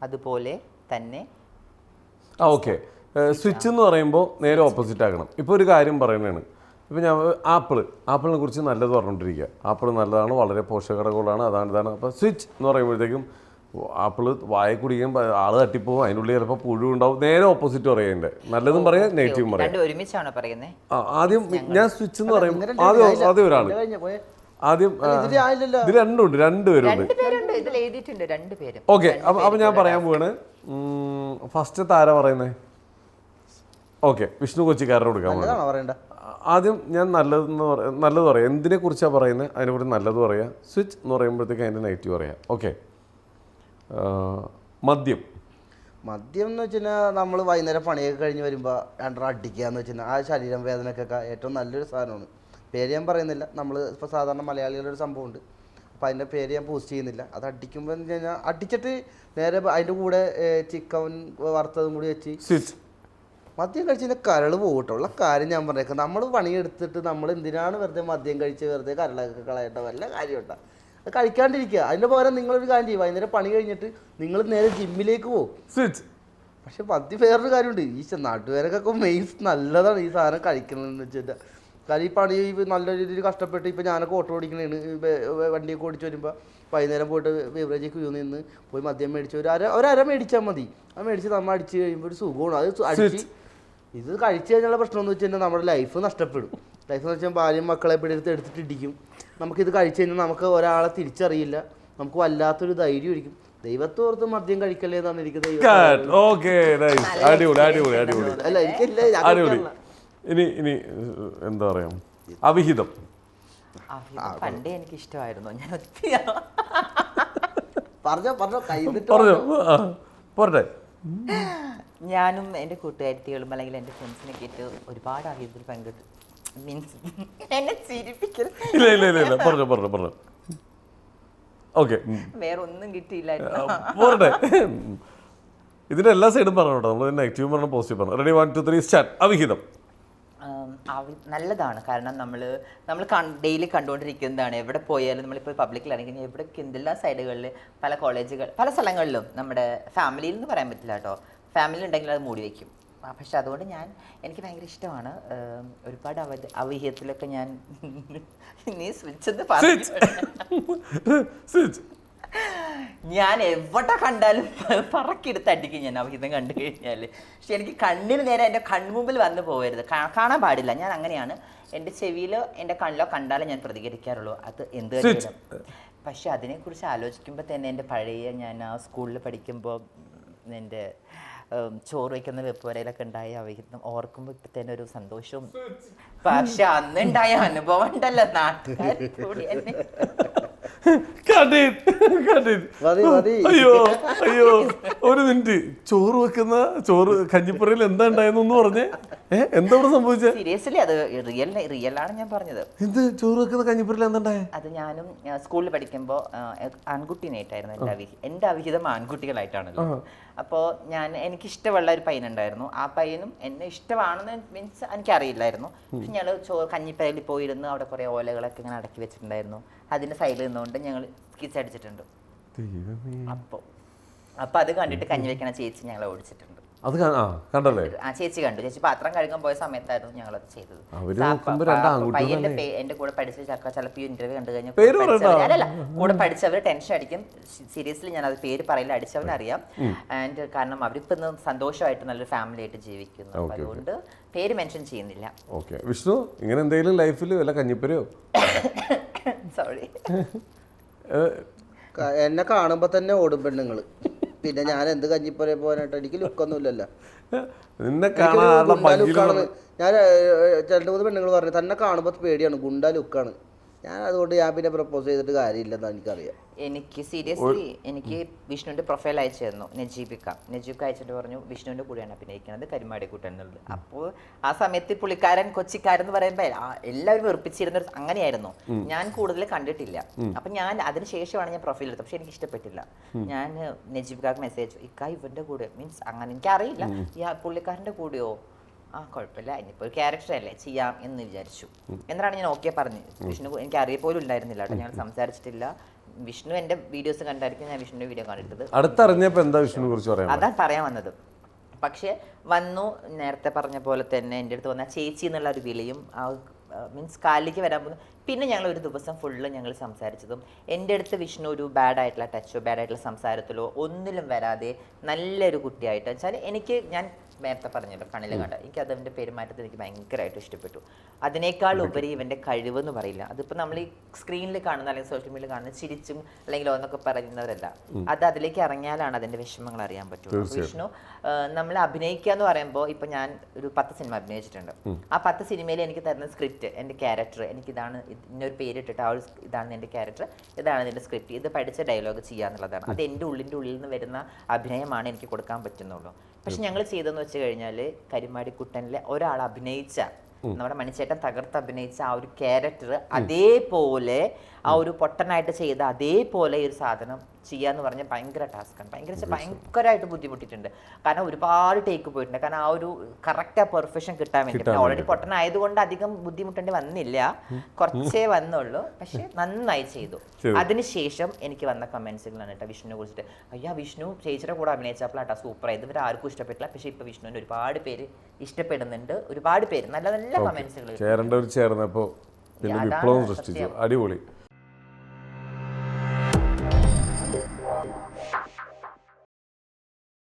അതുപോലെ തന്നെ. ഓക്കെ, സ്വിച്ച് എന്ന് പറയുമ്പോൾ നേരെ ഓപ്പോസിറ്റ് ആക്കണം. ഇപ്പോൾ ഒരു കാര്യം പറയുന്നതാണ്, ഇപ്പോൾ ഞാൻ ആപ്പിളിനെ കുറിച്ച് നല്ലത് പറഞ്ഞുകൊണ്ടിരിക്കുക. ആപ്പിൾ നല്ലതാണ്, വളരെ പോഷകഘടകങ്ങളാണ്, അതാണ് ഇതാണ്. അപ്പോൾ സ്വിച്ച് എന്ന് പറയുമ്പോഴത്തേക്കും ആപ്പിൾ വായ കുടിക്കുമ്പോൾ ആള് തട്ടിപ്പോവും, അതിനുള്ളിൽ ചിലപ്പോൾ പുഴു ഉണ്ടാവും. നേരെ ഓപ്പോസിറ്റ് പറയണ്ടേ, നല്ലതും പറയാം നെഗറ്റീവും പറയാം. ഒരുമിച്ചാണോ പറയുന്നത്? ആദ്യം ഞാൻ സ്വിച്ച് എന്ന് പറയും, ആദ്യം ഒരാൾ ആദ്യം ഇത് രണ്ടുപേരും ഓക്കെ. അപ്പൊ ഞാൻ പറയാൻ പോവാണ്. ഫസ്റ്റ് താര പറയുന്നേ ഓക്കെ, വിഷ്ണു കൊച്ചിക്കാരനോട് കൊടുക്കാൻ. ആദ്യം ഞാൻ നല്ലത് പറയാം. എന്തിനെ കുറിച്ചാണ് പറയുന്നത് അതിനെക്കുറിച്ച് നല്ലത് പറയാം. സ്വിച്ച് എന്ന് പറയുമ്പോഴത്തേക്ക് അതിൻ്റെ നെഗറ്റീവ് പറയാം. ഓക്കെ. മദ്യം എന്ന് വെച്ച് കഴിഞ്ഞാൽ നമ്മൾ വൈകുന്നേരം പണിയൊക്കെ കഴിഞ്ഞ് വരുമ്പോൾ രണ്ടെണ്ണം അടിക്കുക എന്ന് വെച്ച് കഴിഞ്ഞാൽ ആ ശരീരം വേദനക്കൊക്കെ ഏറ്റവും നല്ലൊരു സാധനമാണ്. പേര് ഞാൻ പറയുന്നില്ല, നമ്മൾ ഇപ്പോൾ സാധാരണ മലയാളികളുടെ ഒരു സംഭവമുണ്ട്, അപ്പോൾ അതിൻ്റെ പേര് ഞാൻ പോസ്റ്റ് ചെയ്യുന്നില്ല. അത് അടിക്കുമ്പോൾ എന്ന് വെച്ച് കഴിഞ്ഞാൽ അടിച്ചിട്ട് നേരെ അതിൻ്റെ കൂടെ ചിക്കൻ വറുത്തതും കൂടി വെച്ച് മദ്യം കഴിച്ചതിൻ്റെ കരൾ പോകട്ടുള്ള കാര്യം ഞാൻ പറഞ്ഞേക്കാം. നമ്മൾ പണിയെടുത്തിട്ട് നമ്മൾ എന്തിനാണ് വെറുതെ മദ്യം കഴിച്ച് വെറുതെ കരളൊക്കെ കളയേണ്ട വല്ല കാര്യമുണ്ടോ? അത് കഴിക്കാണ്ടിരിക്കുക. അതിൻ്റെ പകരം നിങ്ങളൊരു കാര്യം ചെയ്യും, വൈകുന്നേരം പണി കഴിഞ്ഞിട്ട് നിങ്ങൾ നേരെ ജിമ്മിലേക്ക് പോകും. പക്ഷെ മദ്യം വേറൊരു കാര്യമുണ്ട്, ഈ നാട്ടുകാരൊക്കെ മെയിൻ നല്ലതാണ് ഈ സാധനം കഴിക്കണമെന്ന് വെച്ചിട്ട്. കാര്യം ഈ പണി നല്ല രീതിയിൽ കഷ്ടപ്പെട്ട് ഇപ്പോൾ ഞാനൊക്കെ ഓട്ടോ ഓടിക്കണേണ്, വണ്ടിയൊക്കെ ഓടിച്ച് വരുമ്പോൾ വൈകുന്നേരം പോയിട്ട് ബിവറേജ് ക്യൂ നിന്ന് പോയി മദ്യം മേടിച്ച് ഒരര മേടിച്ചാൽ മതി. അത് മേടിച്ച് നമ്മൾ അടിച്ച് കഴിയുമ്പോൾ ഒരു സുഖമാണ്. അത് അടിച്ച് ഇത് കഴിച്ചു കഴിഞ്ഞുള്ള പ്രശ്നം എന്ന് വെച്ച് കഴിഞ്ഞാൽ നമ്മുടെ ലൈഫ് നഷ്ടപ്പെടും. ലൈഫ് എന്ന് വെച്ചാൽ ഭാര്യയും മക്കളെ എടുത്തിട്ട് ഇടിക്കും. നമുക്കിത് കഴിച്ചു കഴിഞ്ഞാൽ നമുക്ക് ഒരാളെ തിരിച്ചറിയില്ല, നമുക്ക് വല്ലാത്തൊരു ധൈര്യം ഇരിക്കും. ദൈവത്തോർത്ത് മദ്യം കഴിക്കല്ലേ എന്നാണ് എനിക്ക് അല്ല എനിക്കില്ല. ഇനി എന്താ പറയാ, അവിഹിതം. പണ്ടേ എനിക്ക് ഇഷ്ടമായിരുന്നു. ഞാൻ പറഞ്ഞോ. ഞാനും എൻ്റെ കൂട്ടുകാരികളും അല്ലെങ്കിൽ എൻ്റെ ഫ്രണ്ട്സിനൊക്കെ ഇട്ട് ഒരുപാട് അവിഹിതത്തിൽ പങ്കെടുത്തു. മീൻസ് എന്നെ ചിരിപ്പിക്കരുത്. പറഞ്ഞു ഓക്കെ. വേറെ ഒന്നും കിട്ടിയില്ലായിരുന്നു. പോരട്ടെ, ഇതിന്റെ എല്ലാ സൈഡും പറഞ്ഞോട്ടോ. നമ്മൾ നെഗറ്റീവ് പറഞ്ഞു, പോസിറ്റീവ് പറഞ്ഞു. Ready 1 2 3 start. അവിഹിതം നല്ലതാണ്. കാരണം നമ്മൾ ഡെയിലി കണ്ടുകൊണ്ടിരിക്കുന്നതാണ്. എവിടെ പോയാലും നമ്മളിപ്പോൾ പബ്ലിക്കിലാണെങ്കിൽ എവിടെയൊക്കെ എന്തെല്ലാം സൈഡുകളിൽ പല കോളേജുകൾ പല സ്ഥലങ്ങളിലും നമ്മുടെ ഫാമിലിയിൽ നിന്ന് പറയാൻ പറ്റില്ല കേട്ടോ, ഫാമിലി ഉണ്ടെങ്കിൽ അത് മൂടി വയ്ക്കും. പക്ഷെ അതുകൊണ്ട് എനിക്ക് ഭയങ്കര ഇഷ്ടമാണ്. ഒരുപാട് അവിഹിതത്തിലൊക്കെ ഞാൻ നീ സ്വിച്ച് ഞാൻ എവിടെ കണ്ടാലും പറക്കിയെടുത്ത് അടിക്കും ഞാൻ അവിഹിതം കണ്ടു കഴിഞ്ഞാൽ. പക്ഷെ എനിക്ക് കണ്ണിന് നേരെ എൻ്റെ കൺമുമ്പിൽ വന്നു പോകരുത്, കാണാൻ പാടില്ല. ഞാൻ അങ്ങനെയാണ്. എൻ്റെ ചെവിയിലോ എൻ്റെ കണ്ണിലോ കണ്ടാലേ ഞാൻ പ്രതികരിക്കാറുള്ളൂ, അത് എന്ത് കാര്യവും. പക്ഷെ അതിനെക്കുറിച്ച് ആലോചിക്കുമ്പോൾ തന്നെ എൻ്റെ പഴയ ഞാൻ ആ സ്കൂളിൽ പഠിക്കുമ്പോൾ എൻ്റെ ചോറ് വയ്ക്കുന്ന വെപ്പുവരയിലൊക്കെ ഉണ്ടായ അവിഹിതം ഓർക്കുമ്പോൾ ഇപ്പം തന്നെ ഒരു സന്തോഷവും. പക്ഷെ അന്നുണ്ടായ അനുഭവം ഉണ്ടല്ലോ, നാട്ടുകാർ കൂടി എന്നെ അയ്യോ ഒരു മിനിറ്റ്. ചോറ് കഞ്ഞിപ്പുറയിൽ എന്താ ഉണ്ടായെന്നൊന്ന് പറഞ്ഞേ. എന്താ ഇവിടെ സംഭവിച്ചത്? സീരിയസ്ലി അത് റിയൽ ആണ് ഞാൻ പറഞ്ഞത്. എന്ത് ചോറ് വെക്കുന്ന കഞ്ഞിപ്പുറയിൽ എന്താ ഉണ്ടായത്? അത് ഞാനും സ്കൂളിൽ പഠിക്കുമ്പോൾ ആൺകുട്ടീനായിട്ടായിരുന്നു എൻ്റെ അവിഹിതം ആൺകുട്ടികളായിട്ടാണല്ലോ. അപ്പോൾ എനിക്കിഷ്ടമുള്ള ഒരു പയ്യനുണ്ടായിരുന്നു. ആ പയ്യനും എന്നെ ഇഷ്ടമാണെന്ന് മീൻസ് എനിക്കറിയില്ലായിരുന്നു. പക്ഷെ ഞങ്ങൾ കഞ്ഞിപ്പരയിൽ പോയിരുന്നു. അവിടെ കുറേ ഓലകളൊക്കെ ഇങ്ങനെ അടക്കി വെച്ചിട്ടുണ്ടായിരുന്നു. അതിൻ്റെ സൈഡിൽ നിന്നുകൊണ്ട് ഞങ്ങൾ കിസ് അടിച്ചിട്ടുണ്ട്. അപ്പോൾ അത് കണ്ടിട്ട് കഞ്ഞി വെക്കണ ചേച്ചി ഞങ്ങളെ ഓടിച്ചിട്ടുണ്ട്. അത് കണ്ടല്ലേ? ആ ചേച്ചി കണ്ടു. ചേച്ചി പാത്രം കഴുകാൻ പോയ സമയത്തായിരുന്നു ഞങ്ങളത് ചെയ്തത്. പയ്യന്റെ എന്റെ കൂടെ പഠിച്ച ചക്ക ചിലപ്പോൾ ഈ ഇന്റർവ്യൂ കണ്ടു കഴിഞ്ഞാൽ അല്ല കൂടെ പഠിച്ചവർ ടെൻഷൻ അടിക്കും. സീരിയസ്ലി ഞാൻ അത് പേര് പറയില്ല, അടിച്ചവനറിയാം. ആൻഡ് കാരണം അവരിപ്പോ സന്തോഷമായിട്ട് നല്ലൊരു ഫാമിലി ആയിട്ട് ജീവിക്കുന്നു. അതുകൊണ്ട് പേര് മെൻഷൻ ചെയ്യുന്നില്ല. ഓക്കെ. വിഷ്ണു, ഇങ്ങനെ എന്തെങ്കിലും ലൈഫിൽ വല്ല കഞ്ഞിപ്പരയോ? സോറി, എന്നെ കാണുമ്പോ തന്നെ ഓടും പെണ്ണുങ്ങള്. പിന്നെ ഞാൻ എന്ത് കഞ്ഞിപ്പുര പോകാനായിട്ട്? എനിക്ക് ലുക്കൊന്നുമില്ലല്ലോ. ഞാൻ 2-3 പെണ്ണുങ്ങൾ പറഞ്ഞു തന്നെ കാണുമ്പോൾ പേടിയാണ്, ഗുണ്ട ലുക്കാണ്. അതുകൊണ്ട് ഞാൻ പിന്നെ പ്രപ്പോസ് ചെയ്തിട്ട് കാര്യമില്ലെന്ന് എനിക്കറിയാം. എനിക്ക് സീരിയസ്ലി എനിക്ക് വിഷ്ണുവിൻ്റെ പ്രൊഫൈൽ അയച്ചു തന്നു. നജീബിക്ക അയച്ചിട്ട് പറഞ്ഞു വിഷ്ണുവിൻ്റെ കൂടെയാണ് അഭിനയിക്കുന്നത്, കരിമാടിക്കൂട്ടൻ എന്നുള്ളത്. അപ്പോൾ ആ സമയത്ത് പുള്ളിക്കാരൻ കൊച്ചിക്കാരൻ എന്ന് പറയുമ്പോൾ എല്ലാവരും വെറുപ്പിച്ചിരുന്ന അങ്ങനെയായിരുന്നു. ഞാൻ കൂടുതൽ കണ്ടിട്ടില്ല. അപ്പം ഞാൻ അതിനുശേഷമാണ് ഞാൻ പ്രൊഫൈൽ എടുത്തത്. പക്ഷെ എനിക്ക് ഇഷ്ടപ്പെട്ടില്ല. ഞാൻ നജീബിക്കാക്ക് മെസ്സേജ് ഇക്ക ഇവരുടെ കൂടെ മീൻസ് അങ്ങനെ എനിക്കറിയില്ല, ഈ പുള്ളിക്കാരൻ്റെ കൂടെയോ കുഴപ്പമില്ല, ഇനിയിപ്പോൾ ഒരു ക്യാരക്ടർ അല്ലേ ചെയ്യാം എന്ന് വിചാരിച്ചു. എന്നാണ് ഞാൻ ഓക്കെ പറഞ്ഞു. വിഷ്ണു എനിക്ക് അറിയപ്പോലും ഉണ്ടായിരുന്നില്ല കേട്ടോ, ഞങ്ങൾ സംസാരിച്ചിട്ടില്ല. വിഷ്ണു എൻ്റെ വീഡിയോസ് കണ്ടായിരിക്കും ഞാൻ വിഷ്ണുവിൻ്റെ വീഡിയോ കണ്ടിട്ടത്. അടുത്തറിഞ്ഞപ്പോൾ എന്താ വിഷ്ണുവിനെ കുറിച്ച് പറയാൻ? അതാണ് പറയാൻ വന്നത്. പക്ഷേ വന്നു നേരത്തെ പറഞ്ഞ പോലെ തന്നെ എൻ്റെ അടുത്ത് വന്ന ചേച്ചി എന്നുള്ള ഒരു വിളിയും മീൻസ് കാലിലേക്ക് വരാൻ പോകുന്നു. പിന്നെ ഞങ്ങൾ ഒരു ദിവസം ഫുള്ള് ഞങ്ങൾ സംസാരിച്ചതും എൻ്റെ അടുത്ത് വിഷ്ണു ഒരു ബാഡായിട്ടുള്ള ടച്ചോ ബാഡായിട്ടുള്ള സംസാരത്തിലോ ഒന്നിലും വരാതെ നല്ലൊരു കുട്ടിയായിട്ട് വെച്ചാൽ എനിക്ക് ഞാൻ നേരത്തെ പറഞ്ഞല്ലോ കണ്ണിൽ കണ്ട എനിക്ക് അതിൻ്റെ പെരുമാറ്റത്തിൽ എനിക്ക് ഭയങ്കരമായിട്ട് ഇഷ്ടപ്പെട്ടു. അതിനേക്കാൾ ഉപരി ഇവൻ്റെ കഴിവെന്ന് പറയില്ല. അതിപ്പോൾ നമ്മൾ ഈ സ്ക്രീനിൽ കാണുന്ന അല്ലെങ്കിൽ സോഷ്യൽ മീഡിയയിൽ കാണുന്ന ചിരിച്ചും അല്ലെങ്കിൽ ഓന്നൊക്കെ പറയുന്നവരല്ല, അത് അതിലേക്ക് ഇറങ്ങിയാലാണ് അതിൻ്റെ വിഷമങ്ങൾ അറിയാൻ പറ്റുള്ളൂ. വിഷ്ണു നമ്മൾ അഭിനയിക്കുക എന്ന് പറയുമ്പോൾ ഇപ്പം ഞാൻ ഒരു 10 സിനിമ അഭിനയിച്ചിട്ടുണ്ട്. ആ 10 സിനിമയിൽ എനിക്ക് തരുന്ന സ്ക്രിപ്റ്റ്, എൻ്റെ ക്യാരക്ടർ, എനിക്കിതാണ് ഇന്നൊരു പേരിട്ടിട്ട് ആ ഒരു ഇതാണ് എൻ്റെ ക്യാരക്ടർ, ഇതാണ് എൻ്റെ സ്ക്രിപ്റ്റ്, ഇത് പഠിച്ച ഡയലോഗ് ചെയ്യുക എന്നുള്ളതാണ്. അത് എൻ്റെ ഉള്ളിൻ്റെ ഉള്ളിൽ നിന്ന് വരുന്ന അഭിനയമാണ് എനിക്ക് കൊടുക്കാൻ പറ്റുന്നുള്ളൂ. പക്ഷെ ഞങ്ങൾ ചെയ്തെന്ന് വെച്ച് കഴിഞ്ഞാൽ കരിമാടിക്കുട്ടനിലെ ഒരാൾ അഭിനയിച്ച നമ്മുടെ മണിച്ചേട്ടൻ തകർത്ത് അഭിനയിച്ച ആ ഒരു ക്യാരക്ടർ അതേപോലെ ആ ഒരു പൊട്ടനായിട്ട് ചെയ്ത അതേപോലെ ഈ ഒരു സാധനം ചെയ്യാന്ന് പറഞ്ഞാൽ ഭയങ്കര ടാസ്ക്കാണ്. ഭയങ്കരമായിട്ട് ബുദ്ധിമുട്ടിയിട്ടുണ്ട്. കാരണം ഒരുപാട് ടേക്ക് പോയിട്ടുണ്ട്. കാരണം ആ ഒരു കറക്റ്റ് ആ പെർഫെക്ഷൻ കിട്ടാൻ വേണ്ടി ഓൾറെഡി പൊട്ടനായതുകൊണ്ട് അധികം ബുദ്ധിമുട്ടേണ്ടി വന്നില്ല, കുറച്ചേ വന്നുള്ളൂ. പക്ഷെ നന്നായി ചെയ്തു. അതിനുശേഷം എനിക്ക് വന്ന കമന്റ്സുകളാണ് കേട്ടോ വിഷ്ണുവിനെ കുറിച്ചിട്ട്. അയ്യാ വിഷ്ണു ചേച്ചിയുടെ കൂടെ അഭിനയിച്ചപ്പോഴാട്ടോ സൂപ്പറായത്, ഇവർ ആർക്കും ഇഷ്ടപ്പെട്ടില്ല. പക്ഷെ ഇപ്പൊ വിഷ്ണുവിന് ഒരുപാട് പേര് ഇഷ്ടപ്പെടുന്നുണ്ട്, ഒരുപാട് പേര് നല്ല നല്ല കമന്റ്സുകൾ ചേരേണ്ടവർ ചേർന്നപ്പോൾ പിന്നെ വിപ്ലവം സൃഷ്ടിച്ചു. അടിപൊളി.